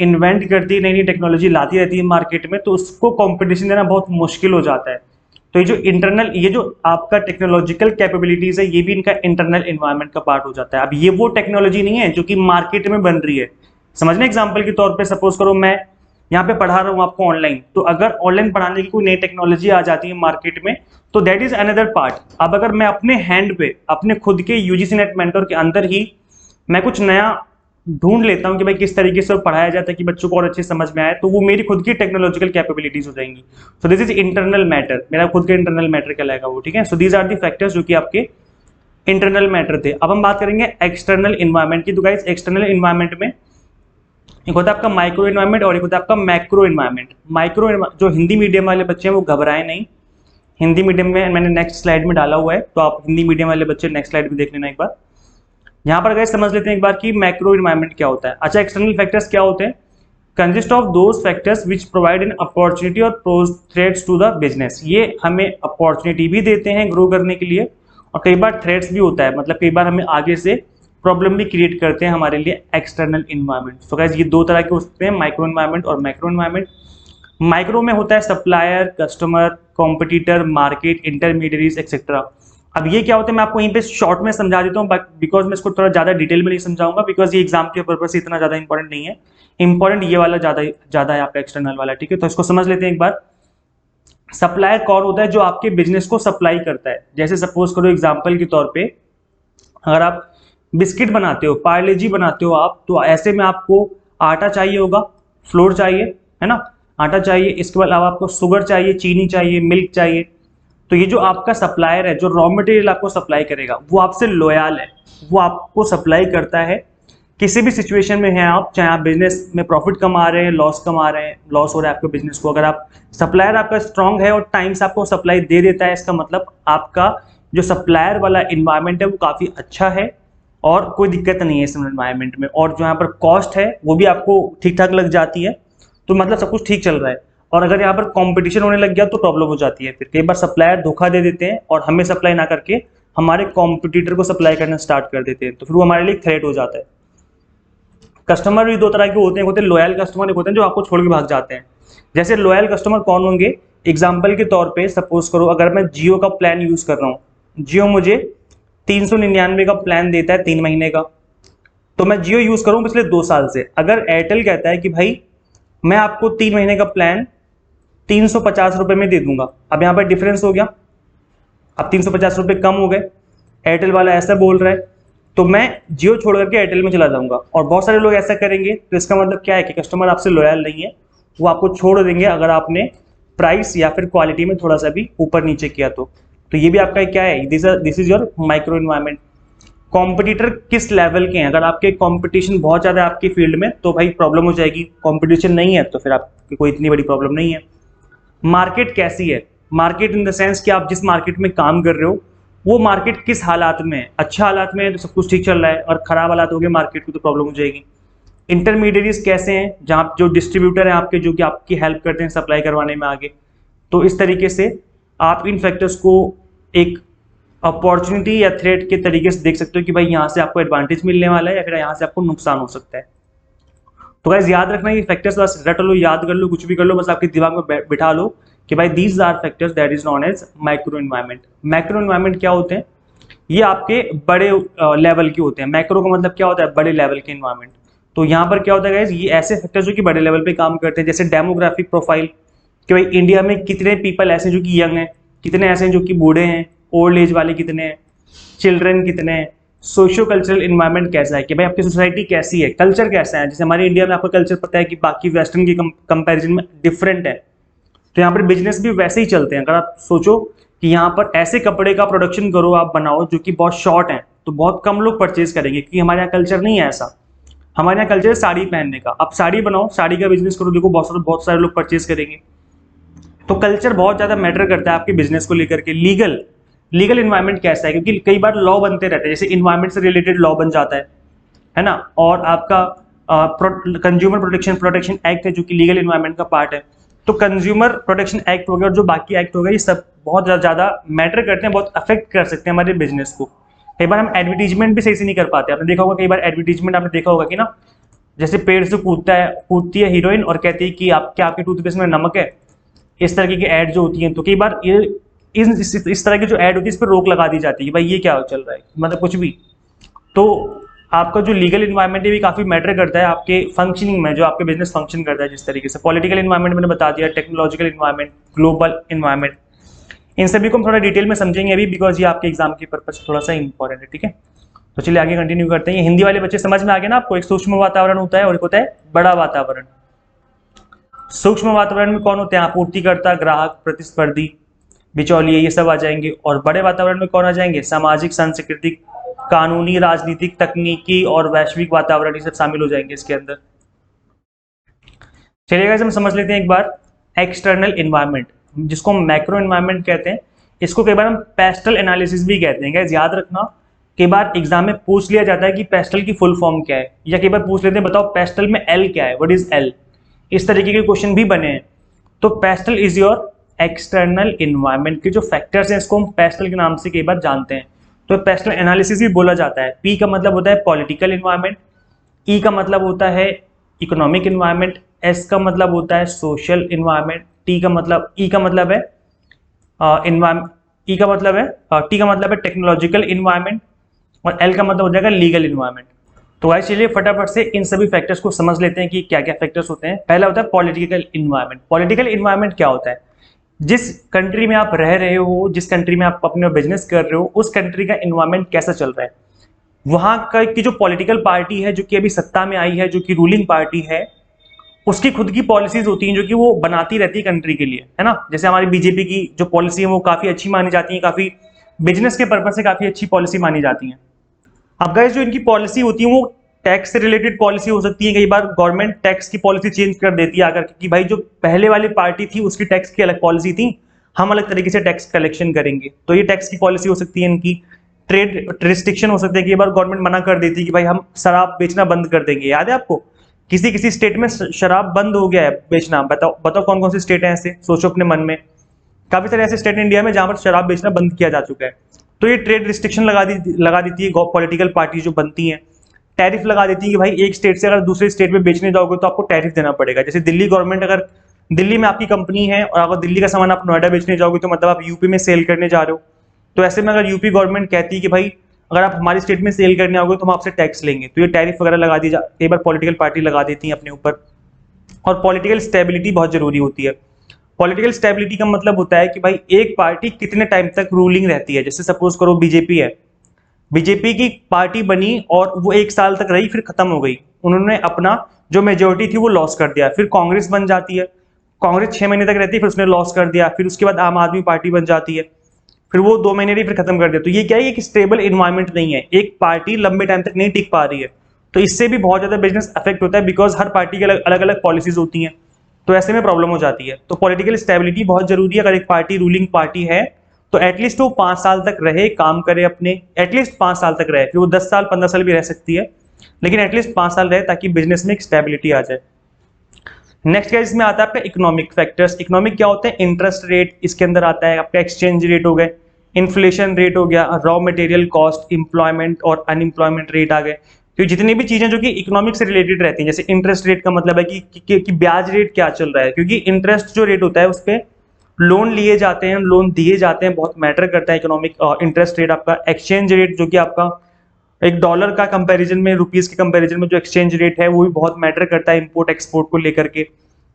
इन्वेंट करती है, नई नई टेक्नोलॉजी लाती रहती है मार्केट में, तो उसको कंपटीशन देना बहुत मुश्किल हो जाता है। तो ये जो आपका टेक्नोलॉजिकल कैपेबिलिटीज है, ये भी इनका इंटरनल इन्वायरमेंट का पार्ट हो जाता है। अब ये वो टेक्नोलॉजी नहीं है जो कि मार्केट में बन रही है। समझना एग्जाम्पल के तौर पे, सपोज करो मैं यहाँ पे पढ़ा रहा हूँ आपको ऑनलाइन, तो अगर ऑनलाइन पढ़ाने की कोई नई टेक्नोलॉजी आ जाती है मार्केट में, तो दैट इज अनदर पार्ट। अब अगर मैं अपने हैंड पे अपने खुद के यूजीसी नेट मेंटोर के अंदर ही मैं कुछ नया ढूंढ लेता हूँ कि भाई किस तरीके से पढ़ाया जाता है कि बच्चों को और अच्छे समझ में आए, तो वो मेरी खुद की टेक्नोलॉजिकल कैपेबिलिटीज हो जाएंगी। So this is internal matter, मेरा खुद का इंटरनल मैटर कहलाएगा वो, ठीक है। So these are the factors जो कि आपके इंटरनल मैटर थे। अब हम बात करेंगे एक्सटर्नल इन्वायरमेंट की। तो गाइस एक्सटर्नल इन्वायरमेंट में एक होता है आपका माइक्रो इन्वायरमेंट और एक होता है आपका मैक्रो इन्वायरमेंट। जो हिंदी मीडियम वाले बच्चे हैं वो घबराए नहीं, हिंदी मीडियम में मैंने नेक्स्ट स्लाइड में डाला हुआ है, तो आप हिंदी मीडियम वाले बच्चे नेक्स्ट स्लाइड में देख लेना एक बार। यहाँ पर गाइस समझ लेते हैं एक बार कि मैक्रो इन्वायरमेंट क्या होता है। अच्छा, एक्सटर्नल फैक्टर्स क्या होते हैं? Consist of those factors which provide an opportunity और pose threats to the business. ये हमें अपॉर्चुनिटी भी देते हैं ग्रो करने के लिए, और कई बार थ्रेट्स भी होता है, मतलब कई बार हमें आगे से प्रॉब्लम भी क्रिएट करते हैं हमारे लिए एक्सटर्नल इन्वायरमेंट। तो गाइस ये दो तरह के होते हैं, माइक्रो इन्वायरमेंट और मैक्रो इन्वायरमेंट। माइक्रो में होता है supplier, customer, competitor, market, intermediaries etcetera. अब ये क्या होता है मैं आपको यहीं पे शॉर्ट में समझा देता हूँ, बिकॉज मैं इसको थोड़ा ज्यादा डिटेल में नहीं समझाऊंगा, बिकॉज ये एग्जाम के पर्पज से इतना ज्यादा इंपॉर्टेंट नहीं है। इंपॉर्टेंट ये वाला ज्यादा है आपका एक्सटर्नल वाला, ठीक है। तो इसको समझ लेते हैं एक बार। सप्लायर कौन होता है? जो आपके बिजनेस को सप्लाई करता है। जैसे सपोज करो एग्जाम्पल के तौर पे, अगर आप बिस्किट बनाते हो, पार्ले जी बनाते हो आप, तो ऐसे में आपको आटा चाहिए होगा, फ्लोर चाहिए, है ना, आटा चाहिए, इसके अलावा आपको शुगर चाहिए, चीनी चाहिए, मिल्क चाहिए। तो ये जो आपका सप्लायर है, जो रॉ मटेरियल आपको सप्लाई करेगा, वो आपसे लॉयल है, वो आपको सप्लाई करता है किसी भी सिचुएशन में है आप, चाहे आप बिजनेस में प्रॉफिट कमा रहे हैं, लॉस कमा रहे हैं, लॉस हो रहा है आपके बिजनेस को, अगर आप सप्लायर आपका स्ट्रांग है और टाइम से आपको सप्लाई दे देता है, इसका मतलब आपका जो सप्लायर वाला इन्वायरमेंट है वो काफ़ी अच्छा है और कोई दिक्कत नहीं है इस एनवायरनमेंट में। और जो यहाँ पर कॉस्ट है वो भी आपको ठीक ठाक लग जाती है, तो मतलब सब कुछ ठीक चल रहा है। और अगर यहाँ पर कंपटीशन होने लग गया तो प्रॉब्लम हो जाती है। फिर कई बार सप्लायर धोखा दे देते हैं और हमें सप्लाई ना करके हमारे कॉम्पिटिटर को सप्लाई करना स्टार्ट कर देते हैं, तो फिर वो हमारे लिए थ्रेट हो जाता है। कस्टमर भी दो तरह के होते हैं, एक होते हैं लॉयल कस्टमर, एक होते हैं जो आपको छोड़ के भाग जाते हैं। जैसे लॉयल कस्टमर कौन होंगे? एग्जाम्पल के तौर पे सपोज करो अगर मैं जियो का प्लान यूज कर रहा हूँ, जियो मुझे 399 का प्लान देता है 3 महीने का, तो मैं जियो यूज करूँ पिछले 2 साल से। अगर एयरटेल कहता है कि भाई मैं आपको 3 महीने का प्लान 350 रुपये में दे दूंगा, अब यहाँ पर डिफरेंस हो गया, अब 350 रुपये कम हो गए, एयरटेल वाला ऐसा बोल रहा है, तो मैं जियो छोड़ करके एयरटेल में चला जाऊंगा। और बहुत सारे लोग ऐसा करेंगे, तो इसका मतलब क्या है कि कस्टमर आपसे लॉयल नहीं है, वो आपको छोड़ देंगे अगर आपने प्राइस या फिर क्वालिटी में थोड़ा सा भी ऊपर नीचे किया तो ये भी आपका क्या है, this is your micro environment. Competitor किस लेवल के हैं? अगर आपके कंपटीशन बहुत ज़्यादा है आपकी फील्ड में तो भाई प्रॉब्लम हो जाएगी, कंपटीशन नहीं है तो फिर आपकी कोई इतनी बड़ी प्रॉब्लम नहीं है। मार्केट कैसी है? मार्केट इन द सेंस कि आप जिस मार्केट में काम कर रहे हो वो मार्केट किस हालात में है। अच्छा हालात में है तो सब कुछ ठीक चल रहा है, और खराब हालात हो गए मार्केट की तो प्रॉब्लम हो जाएगी। इंटरमीडिएरीज कैसे हैं? जहाँ जो डिस्ट्रीब्यूटर हैं आपके, जो कि आपकी हेल्प करते हैं सप्लाई करवाने में आगे। तो इस तरीके से आप इन फैक्टर्स को एक अपॉर्चुनिटी या थ्रेट के तरीके से देख सकते हो कि भाई यहाँ से आपको एडवांटेज मिलने वाला है या फिर यहाँ से आपको नुकसान हो सकता है। तो गाइस याद रखना ये फैक्टर्स, बस रट लो, याद कर लो, कुछ भी कर लो, बस आपके दिमाग में बिठा लो कि भाई these are factors that is known as micro environment. Macro environment क्या होते हैं? ये आपके बड़े लेवल के होते हैं। मैक्रो का मतलब क्या होता है? बड़े लेवल के इन्वायरमेंट। तो यहाँ पर क्या होता है गाइस, ये ऐसे फैक्टर्स जो कि बड़े लेवल पे काम करते हैं, जैसे डेमोग्राफिक प्रोफाइल कि भाई इंडिया में कितने पीपल ऐसे जो कि यंग हैं, कितने ऐसे हैं जो कि बूढ़े हैं, ओल्ड एज वाले कितने हैं, चिल्ड्रन कितने हैं। सोशियो कल्चरल इन्वायरमेंट कैसा है कि भाई आपकी सोसाइटी कैसी है, कल्चर कैसा है। जैसे हमारे इंडिया में आपको कल्चर पता है कि बाकी वेस्टर्न के कंपैरिजन में डिफरेंट है, तो यहाँ पर बिजनेस भी वैसे ही चलते हैं। अगर आप सोचो कि यहाँ पर ऐसे कपड़े का प्रोडक्शन करो, आप बनाओ जो कि बहुत शॉर्ट है, तो बहुत कम लोग परचेज करेंगे, क्योंकि हमारे यहाँ कल्चर नहीं है ऐसा। हमारे यहाँ कल्चर है साड़ी पहनने का, आप साड़ी बनाओ, साड़ी का बिजनेस करो, देखो बहुत सारे लोग परचेज करेंगे। तो कल्चर बहुत ज़्यादा मैटर करता है आपके बिजनेस को लेकर के। लीगल इन्वायरमेंट कैसा है, क्योंकि कई बार लॉ बनते रहते हैं, जैसे इन्वायरमेंट से रिलेटेड लॉ बन जाता है ना। और आपका कंज्यूमर प्रोटेक्शन एक्ट है जो कि लीगल इन्वायरमेंट का पार्ट है। तो कंज्यूमर प्रोटेक्शन एक्ट हो गया और जो बाकी एक्ट हो गया, ये सब बहुत ज़्यादा मैटर करते हैं, बहुत अफेक्ट कर सकते हैं हमारे बिजनेस को। कई बार हम एडवर्टीजमेंट भी सही से नहीं कर पाते। आपने देखा होगा कई बार एडवर्टीजमेंट आपने देखा होगा कि ना, जैसे पेड़ से कूदती है हीरोइन और कहती है कि आपके टूथपेस्ट में नमक है, इस तरह की ऐड जो होती हैं। तो कई बार ये इस तरह की जो ऐड होती है इस पर रोक लगा दी जाती है कि भाई ये क्या चल रहा है, मतलब कुछ भी। तो आपका जो लीगल इन्वायरमेंट है भी काफ़ी मैटर करता है आपके फंक्शनिंग में, जो आपके बिजनेस फंक्शन करता है जिस तरीके से। पॉलिटिकल इन्वायरमेंट मैंने बता दिया, टेक्नोलॉजिकल इन्वायरमेंट, ग्लोबल इन्वायरमेंट, इन सभी को हम थोड़ा डिटेल में समझेंगे अभी, बिकॉज ये आपके एग्जाम के पर्पज थोड़ा सा इंपॉर्टेंट है। ठीक है, तो चलिए आगे कंटिन्यू करते हैं। हिंदी वाले बच्चे समझ में आ गए ना आपको? एक सूक्ष्म वातावरण होता है और एक होता है बड़ा वातावरण। सूक्ष्म वातावरण में कौन होते हैं? आपूर्तिकर्ता, ग्राहक, प्रतिस्पर्धी, बिचौलिए, ये सब आ जाएंगे। और बड़े वातावरण में कौन आ जाएंगे? सामाजिक, सांस्कृतिक, कानूनी, राजनीतिक, तकनीकी और वैश्विक वातावरण, ये सब शामिल हो जाएंगे इसके अंदर। चलिए गाइस हम समझ लेते हैं एक बार एक्सटर्नल इन्वायरमेंट, जिसको हम मैक्रो इन्वायरमेंट कहते हैं। इसको कई बार हम पेस्टल एनालिसिस भी कहते हैं। गाइस याद रखना, कई बार एग्जाम में पूछ लिया जाता है कि पेस्टल की फुल फॉर्म क्या है, या कई बार पूछ लेते हैं बताओ पेस्टल में एल क्या है, व्हाट इज एल। इस तरीके के क्वेश्चन भी बने हैं। तो pastel is your external environment के जो फैक्टर्स हैं, इसको हम पेस्टल के नाम से कई बार जानते हैं। तो पेस्टल एनालिसिस भी बोला जाता है। पी का मतलब होता है पॉलिटिकल इन्वायरमेंट, ई का मतलब होता है इकोनॉमिक इन्वायरमेंट, एस का मतलब होता है सोशल इन्वायरमेंट, टी का मतलब ई का मतलब है टी का मतलब है टेक्नोलॉजिकल इन्वायरमेंट, और एल का मतलब हो जाएगा लीगल इन्वायरमेंट। तो गाइस चलिए फटाफट से इन सभी फैक्टर्स को समझ लेते हैं कि क्या क्या फैक्टर्स होते हैं। पहला होता है पॉलिटिकल इन्वायरमेंट। पॉलिटिकल इन्वायरमेंट क्या होता है? जिस कंट्री में आप रह रहे हो, जिस कंट्री में आप अपने बिजनेस कर रहे हो, उस कंट्री का इन्वायरमेंट कैसा चल रहा है, वहां का की जो पॉलिटिकल पार्टी है जो कि अभी सत्ता में आई है, जो कि रूलिंग पार्टी है, उसकी खुद की पॉलिसीज होती हैं जो कि वो बनाती रहती है कंट्री के लिए, है ना। जैसे हमारी बीजेपी की जो पॉलिसी है वो काफी अच्छी मानी जाती है, काफी बिजनेस के पर्पज से काफी अच्छी पॉलिसी मानी जाती है। अब गाइस जो इनकी पॉलिसी होती है वो टैक्स से रिलेटेड पॉलिसी हो सकती है। कई बार गवर्नमेंट टैक्स की पॉलिसी चेंज कर देती है आकर कि भाई जो पहले वाली पार्टी थी उसकी टैक्स की अलग पॉलिसी थी, हम अलग तरीके से टैक्स कलेक्शन करेंगे। तो ये टैक्स की पॉलिसी हो सकती है इनकी। ट्रेड रिस्ट्रिक्शन हो सकते हैं कि बार गवर्नमेंट मना कर देती है कि भाई हम शराब बेचना बंद कर देंगे। याद है आपको, किसी किसी स्टेट में शराब बंद हो गया है बेचना। बताओ बताओ कौन कौन से स्टेट हैं ऐसे, सोचो अपने मन में। काफी सारे ऐसे स्टेट इंडिया में जहां पर शराब बेचना बंद किया जा चुका है। तो ये ट्रेड रिस्ट्रिक्शन लगा देती है पॉलिटिकल पार्टी जो बनती हैं। टैरिफ लगा देती है कि भाई एक स्टेट से अगर दूसरे स्टेट में बेचने जाओगे तो आपको टैरिफ देना पड़ेगा। जैसे दिल्ली गवर्नमेंट, अगर दिल्ली में आपकी कंपनी है और अगर दिल्ली का सामान आप नोएडा बेचने जाओगे तो मतलब आप यूपी में सेल करने जा रहे हो। तो ऐसे में अगर यूपी गवर्नमेंट कहती है कि भाई अगर आप हमारी स्टेट में सेल करने आओगे तो हम आपसे टैक्स लेंगे, तो ये टैरिफ वगैरह लगा दी कई बार पॉलिटिकल पार्टी लगा देती है अपने ऊपर। और पॉलिटिकल स्टेबिलिटी बहुत जरूरी होती है। पॉलिटिकल स्टेबिलिटी का मतलब होता है कि भाई एक पार्टी कितने टाइम तक रूलिंग रहती है। जैसे सपोज करो बीजेपी है, बीजेपी की पार्टी बनी और वो 1 साल तक रही, फिर खत्म हो गई, उन्होंने अपना जो मेजोरिटी थी वो लॉस कर दिया। फिर कांग्रेस बन जाती है, कांग्रेस 6 महीने तक रहती है, फिर उसने लॉस कर दिया। फिर उसके बाद आम आदमी पार्टी बन जाती है, फिर वो 2 महीने रही, फिर खत्म कर दिया। तो ये क्या है, एक स्टेबल इन्वायरमेंट नहीं है, एक पार्टी लंबे टाइम तक नहीं टिक पा रही है। तो इससे भी बहुत ज्यादा बिजनेस अफेक्ट होता है, बिकॉज हर पार्टी की अलग अलग पॉलिसीज होती हैं, तो ऐसे में प्रॉब्लम हो जाती है। तो पॉलिटिकल स्टेबिलिटी बहुत जरूरी है। अगर एक पार्टी रूलिंग पार्टी है तो एटलीस्ट वो 5 साल तक रहे, काम करे अपने, एटलीस्ट 5 साल तक रहे। फिर वो 10 साल 15 साल भी रह सकती है, लेकिन एटलीस्ट 5 साल रहे ताकि बिजनेस में एक स्टेबिलिटी आ जाए। नेक्स्ट क्या इसमें आता है आपका इकोनॉमिक फैक्टर्स। इकोनॉमिक क्या होते हैं? इंटरेस्ट रेट इसके अंदर आता है, आपका एक्सचेंज रेट हो गए, इन्फ्लेशन रेट हो गया, रॉ मटेरियल कॉस्ट, इंप्लॉयमेंट और अनएम्प्लॉयमेंट रेट आ गए। तो जितनी भी चीजें जो कि इकोनॉमिक से रिलेटेड रहती हैं, जैसे इंटरेस्ट रेट का मतलब है कि ब्याज रेट क्या चल रहा है, क्योंकि इंटरेस्ट जो रेट होता है उस पर लोन लिए जाते हैं, लोन दिए जाते हैं, बहुत मैटर करता है इकोनॉमिक इंटरेस्ट रेट। आपका एक्सचेंज रेट जो कि आपका एक डॉलर का कंपैरिजन में, रुपीस के कंपैरिजन में जो एक्सचेंज रेट है वो भी बहुत मैटर करता है इंपोर्ट एक्सपोर्ट को लेकर के।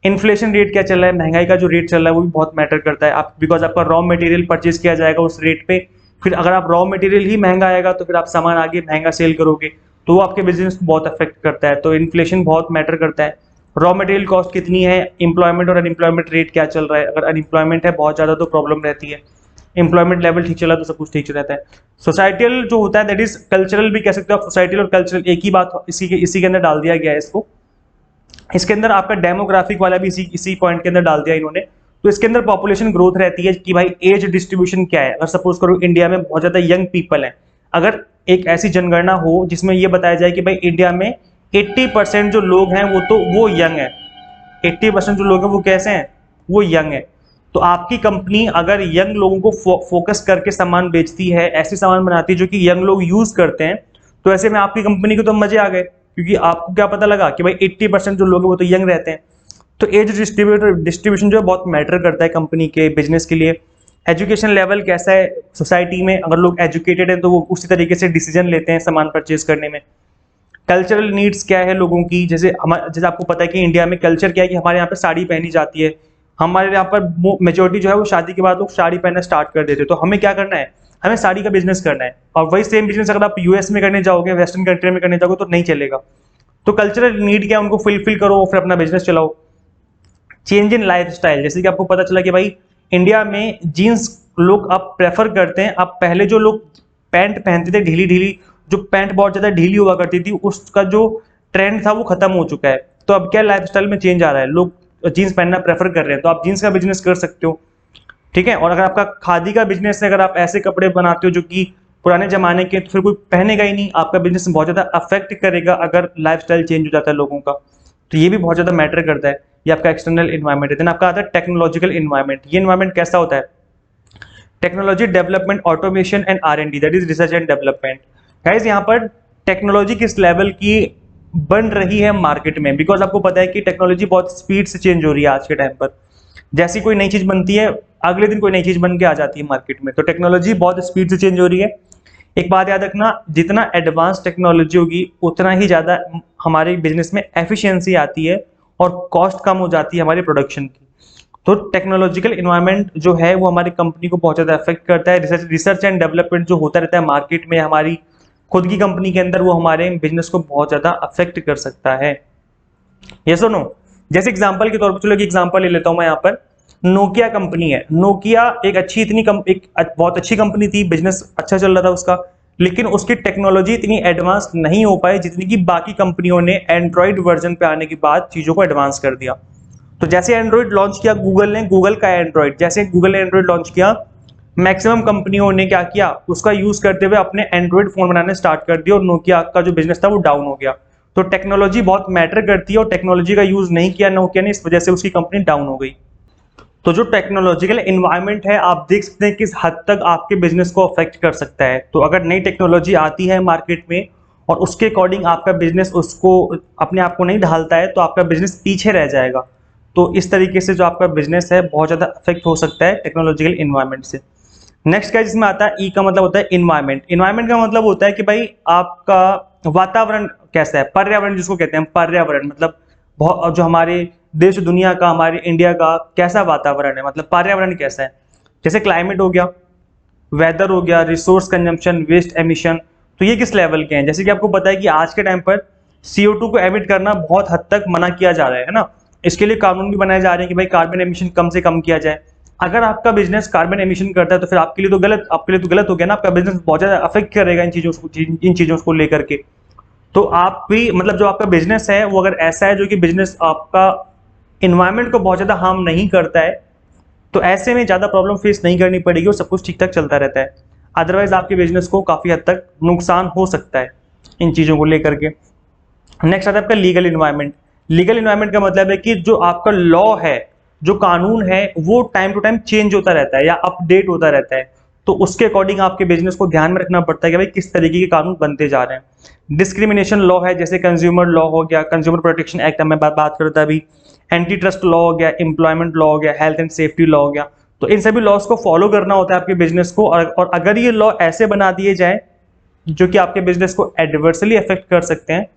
इन्फ्लेशन रेट क्या चल रहा है, महंगाई का जो रेट चल रहा है वो भी बहुत मैटर करता है। आप बिकॉज आपका रॉ मटेरियल परचेज किया जाएगा उस रेट पे, फिर अगर आप रॉ मटेरियल ही महंगा आएगा तो फिर आप सामान आगे महंगा सेल करोगे, तो वो आपके बिजनेस को बहुत अफेक्ट करता है। तो इन्फ्लेशन बहुत मैटर करता है। रॉ मटेरियल कॉस्ट कितनी है, एम्प्लॉयमेंट और अनएम्प्लॉयमेंट रेट क्या चल रहा है। अगर अनएम्प्लॉयमेंट है बहुत ज्यादा तो प्रॉब्लम रहती है, एम्प्लॉयमेंट लेवल ठीक चला तो सब कुछ ठीक रहता है। सोसाइटल जो होता है दैट इज कल्चरल भी कह सकते हो आप। सोसाइटल और कल्चरल एक ही बात इसी के अंदर डाल दिया गया है इसको। इसके अंदर आपका डेमोग्राफिक वाला भी इसी पॉइंट के अंदर डाल दिया इन्होंने। तो इसके अंदर पॉपुलेशन ग्रोथ रहती है कि भाई एज डिस्ट्रीब्यूशन क्या है। अगर सपोज करो इंडिया में बहुत ज्यादा यंग पीपल है, अगर एक ऐसी जनगणना हो जिसमें यह बताया जाए कि भाई इंडिया में 80% जो लोग हैं वो यंग है। 80% जो लोग हैं वो कैसे हैं, वो यंग है। तो आपकी कंपनी अगर यंग लोगों को फोकस करके सामान बेचती है, ऐसे सामान बनाती है जो कि यंग लोग यूज करते हैं, तो ऐसे में आपकी कंपनी को तो मजे आ गए, क्योंकि आपको क्या पता लगा कि भाई 80% जो लोग हैं वो तो यंग रहते हैं। तो एज डिस्ट्रीब्यूशन जो है बहुत मैटर करता है कंपनी के बिजनेस के लिए। एजुकेशन लेवल कैसा है सोसाइटी में, अगर लोग एजुकेटेड हैं तो वो उसी तरीके से डिसीजन लेते हैं सामान परचेज करने में। कल्चरल नीड्स क्या है लोगों की, जैसे आपको पता है कि इंडिया में कल्चर क्या है कि हमारे यहाँ पे साड़ी पहनी जाती है, हमारे यहाँ पर मेजोरिटी जो है वो शादी के बाद लोग साड़ी पहनना स्टार्ट कर देते हैं। तो हमें क्या करना है, हमें साड़ी का बिजनेस करना है। और वही सेम बिजनेस अगर आप यूएस में करने जाओगे, वेस्टर्न कंट्री में करने जाओगे तो नहीं चलेगा। तो कल्चरल नीड क्या है उनको फुलफिल करो, फिर अपना बिजनेस चलाओ। चेंज इन लाइफ स्टाइल, जैसे कि आपको पता चला कि भाई इंडिया में जीन्स लोग अब प्रेफर करते हैं। अब पहले जो लोग पैंट पहनते थे ढीली ढीली, जो पैंट बहुत ज्यादा ढीली हुआ करती थी, उसका जो ट्रेंड था वो खत्म हो चुका है। तो अब क्या लाइफ स्टाइल में चेंज आ रहा है, लोग जीन्स पहनना प्रेफर कर रहे हैं, तो आप जीन्स का बिजनेस कर सकते हो। ठीक है। और अगर आपका खादी का बिजनेस है, अगर आप ऐसे कपड़े बनाते हो जो कि पुराने जमाने के, तो फिर कोई पहनेगा ही नहीं, आपका बिजनेस बहुत ज्यादा अफेक्ट करेगा अगर लाइफस्टाइल चेंज हो जाता है लोगों का। तो ये भी बहुत ज्यादा मैटर करता है। ये आपका एक्सटर्नल इन्वायरमेंट है। देन आपका आता है टेक्नोलॉजिकल इन्वायरमेंट। ये इन्वायरमेंट कैसा होता है, technology development, automation and R&D, that is research and development. Guys यहाँ पर टेक्नोलॉजी किस लेवल की बन रही है मार्केट में, बिकॉज आपको पता है कि टेक्नोलॉजी बहुत स्पीड से चेंज हो रही है आज के टाइम पर। जैसी कोई नई चीज बनती है अगले दिन कोई नई चीज बन के आ जाती है मार्केट में। तो टेक्नोलॉजी बहुत स्पीड से चेंज हो रही है। एक बात याद रखना, जितना एडवांस टेक्नोलॉजी होगी उतना ही ज्यादा हमारे बिजनेस में एफिशिएंसी आती है और कॉस्ट कम हो जाती है हमारी प्रोडक्शन की। तो टेक्नोलॉजिकल इन्वायरमेंट जो है वो हमारी कंपनी को बहुत ज्यादा अफेक्ट करता है। रिसर्च एंड डेवलपमेंट जो होता रहता है मार्केट में हमारी खुद की कंपनी के अंदर, वो हमारे बिजनेस को बहुत ज्यादा अफेक्ट कर सकता है। ये सुनो, जैसे एग्जांपल के तौर पर चलो एक एग्जांपल ले लेता हूं मैं यहाँ पर। नोकिया कंपनी है। नोकिया एक बहुत अच्छी कंपनी थी, बिजनेस अच्छा चल रहा था उसका, लेकिन उसकी टेक्नोलॉजी इतनी एडवांस नहीं हो पाई जितनी कि बाकी कंपनियों ने एंड्रॉइड वर्जन पे आने के बाद चीजों को एडवांस कर दिया। तो जैसे एंड्रॉइड लॉन्च किया गूगल का एंड्रॉइड, जैसे गूगल ने एंड्रॉइड लॉन्च किया, मैक्सिमम कंपनियों ने क्या किया, उसका यूज करते हुए अपने एंड्रॉइड फोन बनाने स्टार्ट कर दिया और नोकिया का जो बिजनेस था वो डाउन हो गया। तो टेक्नोलॉजी बहुत मैटर करती है और टेक्नोलॉजी का यूज नहीं किया नोकिया ने, इस वजह से उसकी कंपनी डाउन हो गई। तो जो टेक्नोलॉजिकल इन्वायरमेंट है, आप देख सकते हैं किस हद तक आपके बिजनेस को अफेक्ट कर सकता है। तो अगर नई टेक्नोलॉजी आती है मार्केट में और उसके अकॉर्डिंग आपका बिजनेस उसको अपने आप को नहीं ढालता है, तो आपका बिजनेस पीछे रह जाएगा। तो इस तरीके से जो आपका बिजनेस है बहुत ज्यादा अफेक्ट हो सकता है टेक्नोलॉजिकल इन्वायरमेंट से। नेक्स्ट क्या जिसमें आता है, ई का मतलब होता है इन्वायरमेंट। इन्वायरमेंट का मतलब होता है कि भाई आपका वातावरण कैसा है, पर्यावरण जिसको कहते हैं पर्यावरण, मतलब बहुत जो हमारे देश दुनिया का, हमारे इंडिया का कैसा वातावरण है, मतलब पर्यावरण कैसा है। जैसे क्लाइमेट हो गया, वेदर हो गया, रिसोर्स कंजम्पशन, वेस्ट एमिशन, तो ये किस लेवल के हैं। जैसे कि आपको पता है कि आज के टाइम पर CO2 को एमिट करना बहुत हद तक मना किया जा रहा है ना। इसके लिए कानून भी बनाए जा रहे हैं कि भाई कार्बन एमिशन कम से कम किया जाए। अगर आपका बिजनेस कार्बन एमिशन करता है तो फिर आपके लिए तो गलत हो गया ना, आपका बिजनेस बहुत ज्यादा अफेक्ट करेगा इन चीजों को लेकर के। तो आप भी मतलब जो आपका बिजनेस है वो अगर ऐसा है जो कि बिजनेस आपका इन्वायरमेंट को बहुत ज्यादा हार्म नहीं करता है, तो ऐसे में ज्यादा प्रॉब्लम फेस नहीं करनी पड़ेगी और सब कुछ ठीक ठाक चलता रहता है। अदरवाइज आपके बिजनेस को काफी हद तक नुकसान हो सकता है इन चीजों को लेकर के। नेक्स्ट आता है आपका लीगल इन्वायरमेंट। लीगल इन्वायरमेंट का मतलब है कि जो आपका लॉ है, जो कानून है, वो टाइम टू टाइम चेंज होता रहता है या अपडेट होता रहता है। तो उसके अकॉर्डिंग आपके बिजनेस को ध्यान में रखना पड़ता है कि भाई किस तरीके के कानून बनते जा रहे हैं। डिस्क्रिमिनेशन लॉ है, जैसे कंज्यूमर लॉ हो गया, कंज्यूमर प्रोटेक्शन एक्ट में बात कर रहा था अभी, एंटी ट्रस्ट लॉ हो गया, एम्प्लॉयमेंट लॉ हो गया, हेल्थ एंड सेफ्टी लॉ हो गया। तो इन सभी लॉज को फॉलो करना होता है आपके बिजनेस को। और अगर ये लॉ ऐसे बना दिए जाए जो कि आपके बिजनेस को एडवर्सली अफेक्ट कर सकते हैं,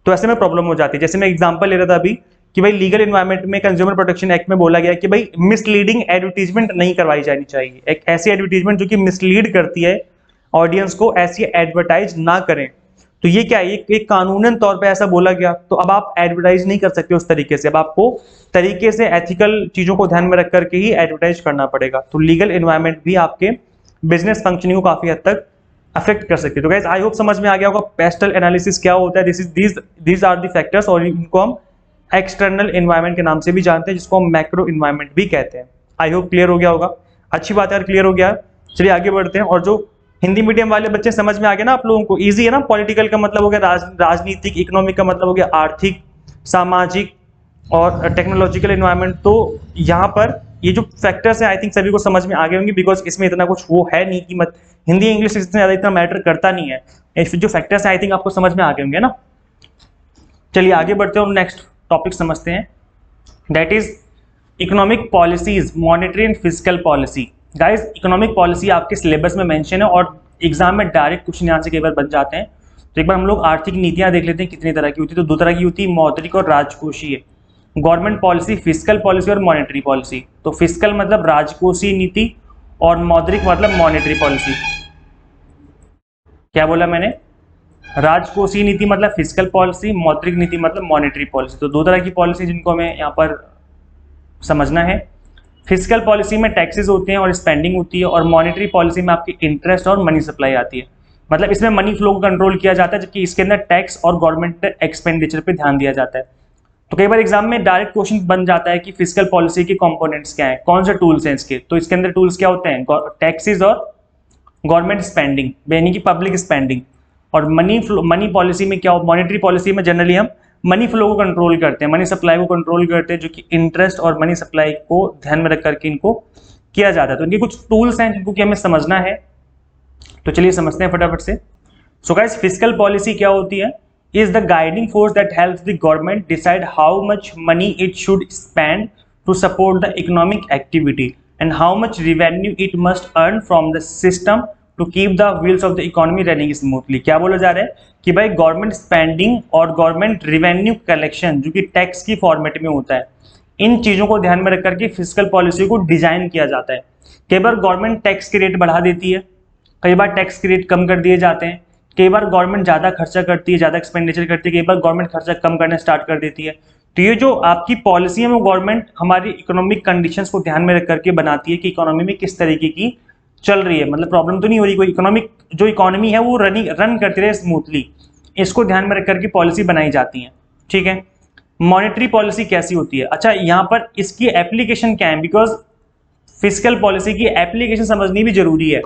तो ऐसे में प्रॉब्लम हो जाती है। जैसे मैं एग्जांपल ले रहा था अभी कि भाई लीगल इन्वायरमेंट में कंज्यूमर प्रोटेक्शन एक्ट में बोला गया कि भाई मिसलीडिंग एडवर्टीजमेंट नहीं करवाई जानी चाहिए। एक ऐसी एडवर्टीजमेंट जो कि मिसलीड करती है ऑडियंस को, ऐसी एडवर्टाइज ना करें। तो ये क्या है, एक कानूनन तौर पे ऐसा बोला गया, तो अब आप एडवर्टाइज नहीं कर सकते उस तरीके से। अब आपको तरीके से एथिकल चीजों को ध्यान में रख करके ही एडवर्टाइज करना पड़ेगा। तो लीगल इन्वायरमेंट भी आपके बिजनेस फंक्शनिंग को काफी हद तक अफेक्ट कर सकती है। तो गाइस आई होप समझ में आ गया होगा पेस्टल एनालिसिस क्या होता है। दीज आर द फैक्टर्स, और इनको हम एक्सटर्नल इन्वायरमेंट के नाम से भी जानते हैं, जिसको हम मैक्रो इन्वायरमेंट भी कहते हैं। आई होप क्लियर हो गया होगा। अच्छी बात है, क्लियर हो गया। चलिए आगे बढ़ते हैं। और जो हिंदी मीडियम वाले बच्चे समझ में आ गया ना आप लोगों को, इजी है ना। पॉलिटिकल का मतलब हो गया राजनीतिक, इकोनॉमिक का मतलब हो गया आर्थिक, सामाजिक, और टेक्नोलॉजिकल इन्वायरमेंट। तो यहाँ पर ये जो फैक्टर्स हैं आई थिंक सभी को समझ में आ गए होंगे, बिकॉज इसमें इतना कुछ वो है नहीं कि मत हिंदी इंग्लिश इससे ज़्यादा इतना मैटर करता नहीं है। जो फैक्टर्स हैं आई थिंक आपको समझ में आ गए होंगे ना। चलिए आगे बढ़ते हैं और नेक्स्ट टॉपिक समझते हैं, that is economic policies, monetary and physical policy. Guys economic policy आपके सिलेबस में मेंशन है और एग्जाम में डायरेक्ट क्वेश्चन यहाँ से कई बार बन जाते हैं। तो एक बार हम लोग आर्थिक नीतियां देख लेते हैं कितनी तरह की होती है। तो दो तरह की होती है, मौद्रिक और राजकोषीय। गवर्नमेंट पॉलिसी, फिजिकल पॉलिसी और मॉनेटरी पॉलिसी। तो फिजिकल मतलब राजकोषीय नीति और मौद्रिक मतलब मॉनेटरी पॉलिसी। क्या बोला मैंने? राजकोषीय नीति मतलब फिजिकल पॉलिसी, मौद्रिक नीति मतलब मॉनेटरी पॉलिसी। तो दो तरह की पॉलिसी जिनको हमें यहाँ पर समझना है। फिजिकल पॉलिसी में टैक्सेस होते हैं और स्पेंडिंग होती है, और मॉनेटरी पॉलिसी में आपकी इंटरेस्ट और मनी सप्लाई आती है। मतलब इसमें मनी फ्लो को कंट्रोल किया जाता है, जबकि इसके अंदर टैक्स और गवर्नमेंट एक्सपेंडिचर पे ध्यान दिया जाता है। तो कई बार एग्जाम में डायरेक्ट क्वेश्चन बन जाता है कि फिजिकल पॉलिसी के कंपोनेंट्स क्या हैं, कौन से टूल्स हैं इसके। तो इसके अंदर टूल्स क्या होते हैं? टैक्सेस और गवर्नमेंट स्पेंडिंग, यानी कि पब्लिक स्पेंडिंग। और मनी पॉलिसी में क्या हो, मॉनेटरी पॉलिसी में जनरली हम मनी फ्लो को कंट्रोल करते हैं, मनी सप्लाई को कंट्रोल करते हैं, जो कि इंटरेस्ट और मनी सप्लाई को ध्यान में रख करके इनको किया जाता है। तो इनके कुछ टूल्स हैं जिनको कि हमें समझना है। तो चलिए समझते हैं फटाफट से। सो गाइस फिजिकल पॉलिसी क्या होती है? Is the guiding force that helps the government decide how much money it should spend to support the economic activity and how much revenue it must earn from the system to keep the wheels of the economy running smoothly. क्या बोला जा रहा है कि भाई government spending और government revenue collection जो कि टैक्स की फॉर्मेट में होता है, इन चीजों को ध्यान में रख करके फिजिकल पॉलिसी को डिजाइन किया जाता है। कई बार गवर्नमेंट टैक्स के रेट बढ़ा देती है, कई बार टैक्स के रेट कम कर दिए जाते हैं, कई बार गवर्नमेंट ज्यादा खर्चा करती है, ज्यादा एक्सपेंडिचर करती है, कई बार गवर्नमेंट खर्चा कम करना स्टार्ट कर देती है। तो ये जो आपकी पॉलिसी है वो गवर्नमेंट हमारी इकोनॉमिक कंडीशंस को ध्यान में रख करके बनाती है कि इकोनॉमी में किस तरीके की चल रही है, मतलब प्रॉब्लम तो नहीं हो रही कोई, इकोनॉमिक जो इकोनॉमी है वो रन करती रहे स्मूथली, इसको ध्यान में रख करके पॉलिसी बनाई जाती है। ठीक है, मॉनेटरी पॉलिसी कैसी होती है? अच्छा यहाँ पर इसकी एप्लीकेशन क्या है, बिकॉज फिजिकल पॉलिसी की एप्लीकेशन समझनी भी जरूरी है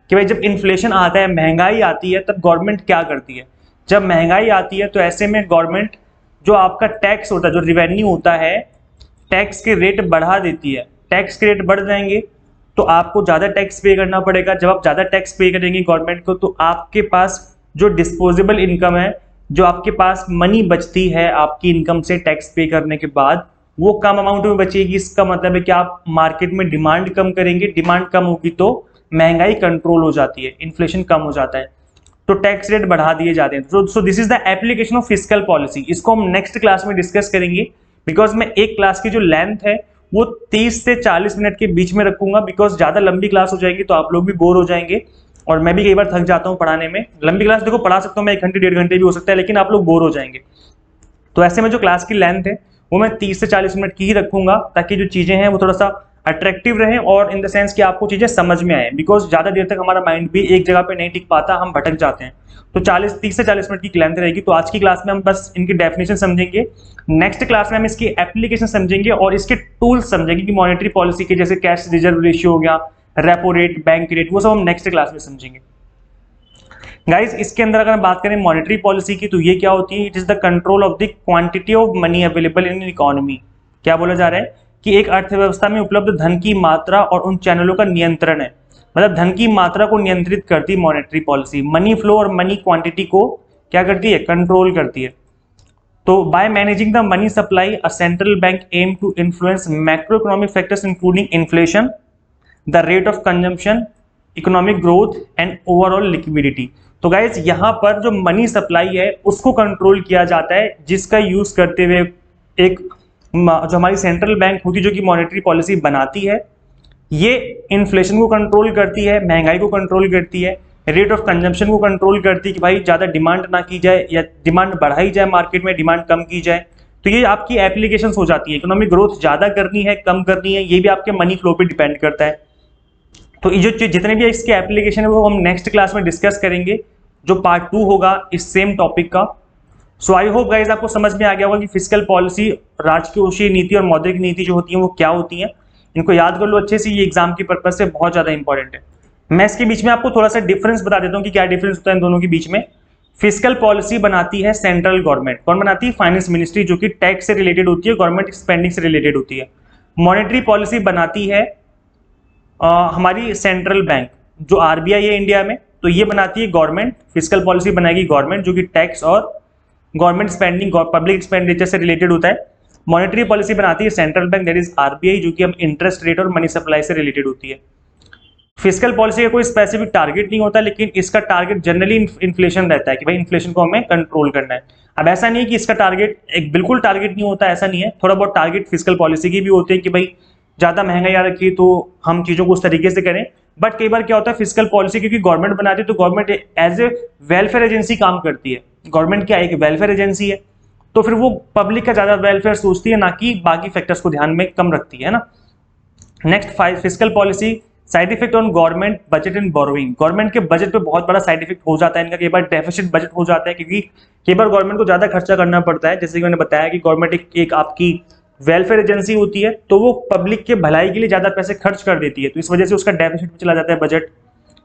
कि भाई जब इन्फ्लेशन आता है, महंगाई आती है, तब गवर्नमेंट क्या करती है। जब महंगाई आती है तो ऐसे में गवर्नमेंट जो आपका टैक्स होता है, जो रिवेन्यू होता है, टैक्स के रेट बढ़ा देती है। टैक्स के रेट बढ़ जाएंगे तो आपको ज़्यादा टैक्स पे करना पड़ेगा। जब आप ज़्यादा टैक्स पे करेंगे गवर्नमेंट को, तो आपके पास जो डिस्पोजेबल इनकम है, जो आपके पास मनी बचती है आपकी इनकम से टैक्स पे करने के बाद, वो कम अमाउंट में बचेगी। इसका मतलब है कि आप मार्केट में डिमांड कम करेंगे, डिमांड कम होगी तो महंगाई कंट्रोल हो जाती है, इन्फ्लेशन कम हो जाता है, तो टैक्स रेट बढ़ा दिए जाते हैं। सो this is the application of physical policy. इसको हम नेक्स्ट क्लास में डिस्कस करेंगे, बिकॉज मैं एक क्लास की जो लेंथ है वो 30 से 40 मिनट के बीच में रखूंगा, बिकॉज ज्यादा लंबी क्लास हो जाएगी तो आप लोग भी बोर हो जाएंगे और मैं भी कई बार थक जाता हूँ पढ़ाने में। लंबी क्लास देखो पढ़ा सकता हूँ मैं, 1 घंटे 1.5 घंटे भी हो सकता है, लेकिन आप लोग बोर हो जाएंगे। तो ऐसे में जो क्लास की लेंथ है वो मैं 30 से 40 मिनट की ही रखूंगा, ताकि जो चीजें हैं वो थोड़ा सा अट्रैक्टिव रहे और इन द सेंस कि आपको चीजें समझ में आए, बिकॉज ज्यादा देर तक हमारा माइंड भी एक जगह पे नहीं टिक पाता, हम भटक जाते हैं। तो 30 से 40 मिनट की लेंथ रहेगी। तो आज की क्लास में हम बस इनकी डेफिनेशन समझेंगे, नेक्स्ट क्लास में हम इसकी एप्लीकेशन समझेंगे और इसके टूल्स समझेंगे कि मॉनेटरी पॉलिसी के जैसे कैश रिजर्व रेशियो हो गया, रेपो रेट, बैंक रेट, वो सब हम नेक्स्ट क्लास में समझेंगे। गाइस इसके अंदर अगर हम बात करें मॉनेटरी पॉलिसी की, तो ये क्या होती है? It is the control of the quantity of money available in economy. क्या बोला जा रहा है कि एक अर्थव्यवस्था में उपलब्ध धन की मात्रा और उन चैनलों का नियंत्रण है, मतलब धन की मात्रा को नियंत्रित करती है मॉनेटरी पॉलिसी। मनी फ्लो और मनी क्वांटिटी को क्या करती है? कंट्रोल करती है। तो by managing the money supply a central bank aim to influence macro economic factors including inflation, the rate of consumption, economic growth and overall liquidity. तो guys यहाँ पर जो मनी सप्लाई है उसको कंट्रोल किया जाता है, जिसका यूज करते हुए एक जो हमारी सेंट्रल बैंक होती है जो कि मॉनेटरी पॉलिसी बनाती है, ये इन्फ्लेशन को कंट्रोल करती है, महंगाई को कंट्रोल करती है, रेट ऑफ कंजम्पशन को कंट्रोल करती है कि भाई ज़्यादा डिमांड ना की जाए या डिमांड बढ़ाई जाए, मार्केट में डिमांड कम की जाए। तो ये आपकी एप्लीकेशंस हो जाती है। इकोनॉमिक ग्रोथ ज़्यादा करनी है, कम करनी है, ये भी आपके मनी फ्लो पे डिपेंड करता है। तो ये जो जितने भी इसके एप्लीकेशन है वो हम नेक्स्ट क्लास में डिस्कस करेंगे, जो पार्ट 2 होगा इस सेम टॉपिक का। सो आई होप गाइज आपको समझ में आ गया होगा कि फिजिकल पॉलिसी, राजकोषीय नीति और मौद्रिक नीति जो होती है वो क्या होती है। इनको याद कर लो अच्छे से, ये एग्जाम की पर्पज से बहुत ज्यादा इंपॉर्टेंट है। मैं इसके बीच में आपको थोड़ा सा डिफरेंस बता देता हूँ कि क्या डिफरेंस होता है इन दोनों के बीच में। फिजिकल पॉलिसी बनाती है सेंट्रल गवर्नमेंट। कौन बनाती है? फाइनेंस मिनिस्ट्री, जो कि टैक्स से रिलेटेड होती है, गवर्नमेंट स्पेंडिंग से रिलेटेड होती है। मॉनेटरी पॉलिसी बनाती है हमारी सेंट्रल बैंक, जो आरबीआई है इंडिया में, तो ये बनाती है गवर्नमेंट। फिजिकल पॉलिसी बनाएगी गवर्नमेंट, जो कि टैक्स और गवर्नमेंट स्पेंडिंग, पब्लिक एक्सपेंडिचर से रिलेटेड होता है। मॉनेटरी पॉलिसी बनाती है central bank, that is RBI, जो कि हम इंटरेस्ट रेट और मनी सप्लाई से रिलेटेड होती है। फिजिकल पॉलिसी का कोई स्पेसिफिक टारगेट नहीं होता, लेकिन इसका टारगेट जनरली इन्फ्लेशन रहता है कि भाई इन्फ्लेशन को हमें कंट्रोल करना है। अब ऐसा नहीं है कि इसका टारगेट एक बिल्कुल टारगेट नहीं होता, ऐसा नहीं है, थोड़ा बहुत टारगेट फिजिकल पॉलिसी की भी होते हैं कि भाई ज्यादा महंगाई आ रखी है तो हम चीजों को उस तरीके से करें। बट कई बार क्या होता है, फिजिकल पॉलिसी क्योंकि गवर्नमेंट बनाती है तो government as a welfare agency काम करती है। गवर्नमेंट क्या है? एक वेलफेयर एजेंसी है, तो फिर वो पब्लिक का ज्यादा वेलफेयर सोचती है, ना कि बाकी फैक्टर्स को ध्यान में कम रखती है ना। Next 5, physical policy side effect on government budget and borrowing. Government के बजट पे बहुत बड़ा साइड इफेक्ट हो जाता है इनका, कई बार डेफिसिट बजट हो जाता है, क्योंकि कई बार गवर्नमेंट को ज्यादा खर्चा करना पड़ता है। जैसे कि मैंने बताया कि गवर्नमेंट एक आपकी वेलफेयर एजेंसी होती है, तो वो पब्लिक के भलाई के लिए ज्यादा पैसे खर्च कर देती है, तो इस वजह से उसका डेफिसिट में चला जाता है बजट,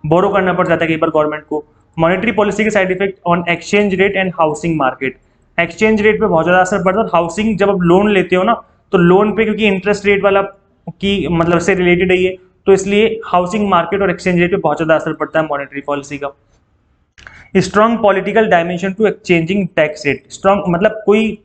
बोरो करना पड़ जाता है कई बार गवर्नमेंट को। मॉनेटरी पॉलिसी के side effect on exchange rate and housing market. Exchange rate पे बहुत ज्यादा असर पड़ता है। हाउसिंग, जब आप लोन लेते हो ना, तो लोन पे क्योंकि इंटरेस्ट रेट वाला की मतलब से रिलेटेड है ये, तो इसलिए हाउसिंग मार्केट और एक्सचेंज रेट पे बहुत ज्यादा असर पड़ता है मॉनेटरी पॉलिसी का। Strong political dimension to exchanging tax rate. Strong मतलब कोई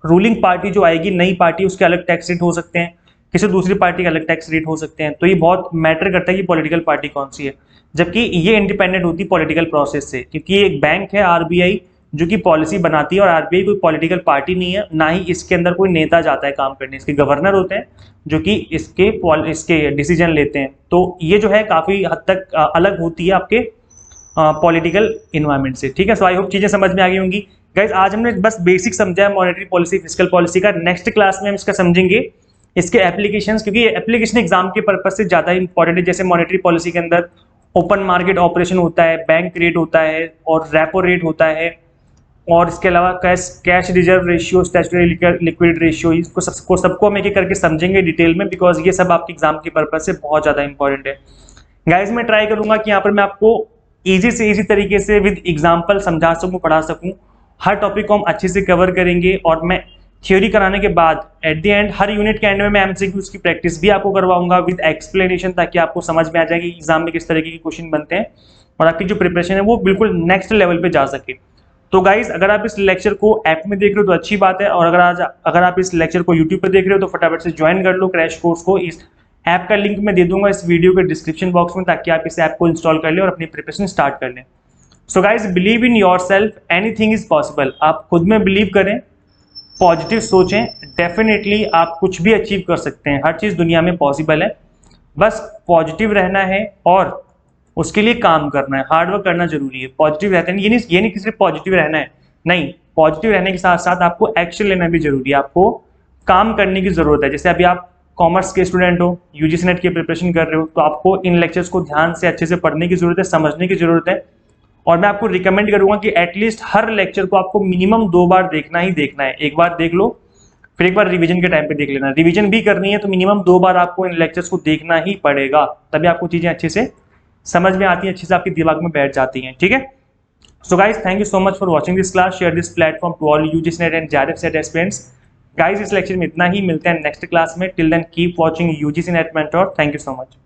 रूलिंग पार्टी जो आएगी, नई पार्टी, उसके अलग टैक्स रेट हो सकते हैं, किसी दूसरी पार्टी के अलग टैक्स रेट हो सकते हैं, तो ये बहुत मैटर करता है कि पॉलिटिकल पार्टी कौन सी है। जबकि ये इंडिपेंडेंट होती है पॉलिटिकल प्रोसेस से, क्योंकि ये एक बैंक है आरबीआई, जो कि पॉलिसी बनाती है, और आरबीआई कोई पॉलिटिकल पार्टी नहीं है, ना ही इसके अंदर कोई नेता जाता है काम करने। इसके गवर्नर होते हैं जो कि इसके डिसीजन लेते हैं। तो ये जो है काफी हद तक अलग होती है आपके पॉलिटिकल इन्वायरमेंट से। ठीक है, सो आई होप चीजें समझ में आ गई होंगी। गाइज आज हमने बस बेसिक समझा है मॉनेटरी पॉलिसी, फिजिकल पॉलिसी का। नेक्स्ट क्लास में हम इसका समझेंगे इसके एप्लीकेशंस, क्योंकि एप्लीकेशन एग्जाम के पर्पज से ज्यादा इंपॉर्टेंट है। जैसे मॉनेटरी पॉलिसी के अंदर ओपन मार्केट ऑपरेशन होता है, बैंक रेट होता है और रेपो रेट होता है, और इसके अलावा cash reserve ratio, statutory liquid ratio, इसको सबको हम एक एक करके समझेंगे डिटेल में, बिकॉज ये सब आपके एग्जाम के पर्पज से बहुत ज्यादा इंपॉर्टेंट है। गाइज मैं ट्राई करूंगा कि यहाँ पर मैं आपको इजी से इजी तरीके से विद एग्जाम्पल समझा सकूं, पढ़ा सकूं। हर टॉपिक को हम अच्छे से कवर करेंगे, और मैं थ्योरी कराने के बाद at the end, her unit के एंड में मैं एमसीक्यूज की प्रैक्टिस भी आपको करवाऊंगा विद एक्सप्लेनेशन, ताकि आपको समझ में आ जाए कि एग्जाम में किस तरीके के क्वेश्चन बनते हैं, और आपकी जो प्रिपरेशन है वो बिल्कुल नेक्स्ट लेवल पे जा सके। तो गाइज अगर आप इस लेक्चर को ऐप में देख रहे हो तो अच्छी बात है, और अगर आप इस लेक्चर को यूट्यूब पर देख रहे हो तो फटाफट से ज्वाइन कर लो क्रैश कोर्स को। इस ऐप का लिंक मैं दे दूंगा इस वीडियो के डिस्क्रिप्शन बॉक्स में, ताकि आप इस ऐप को इंस्टॉल कर लें और अपनी प्रिपरेशन स्टार्ट कर लें। So guys believe in your self, anything is possible. आप खुद में बिलीव करें, पॉजिटिव सोचें, डेफिनेटली आप कुछ भी अचीव कर सकते हैं। हर चीज दुनिया में पॉसिबल है, बस पॉजिटिव रहना है और उसके लिए काम करना है, हार्डवर्क करना जरूरी है। पॉजिटिव रहते हैं, ये नहीं कि सिर्फ पॉजिटिव रहना है, नहीं, पॉजिटिव रहने के साथ साथ आपको एक्शन लेना भी जरूरी है, आपको काम करने की जरूरत है। जैसे अभी आप कॉमर्स के स्टूडेंट हो, यूजीसी नेट की प्रिपरेशन कर रहे हो, तो आपको इन लेक्चर्स को ध्यान से अच्छे से पढ़ने की जरूरत है, समझने की जरूरत है। और मैं आपको रिकमेंड करूंगा कि एटलीस्ट हर लेक्चर को आपको मिनिमम 2 बार देखना ही देखना है। एक बार देख लो, फिर एक बार रिवीजन के टाइम पे देख लेना। रिवीजन भी करनी है तो मिनिमम 2 बार आपको इन लेक्चर्स को देखना ही पड़ेगा, तभी आपको चीजें अच्छे से समझ में आती हैं, अच्छे से आपके दिमाग में बैठ जाती हैं। ठीक है, so guys thank you so much for watching this class, share this platform to all UGC NET and JRF SET aspirants. Guys इस लेक्चर में इतना ही, मिलते हैं नेक्स्ट क्लास में। Till then keep watching UGC NET mentor. Thank you so much.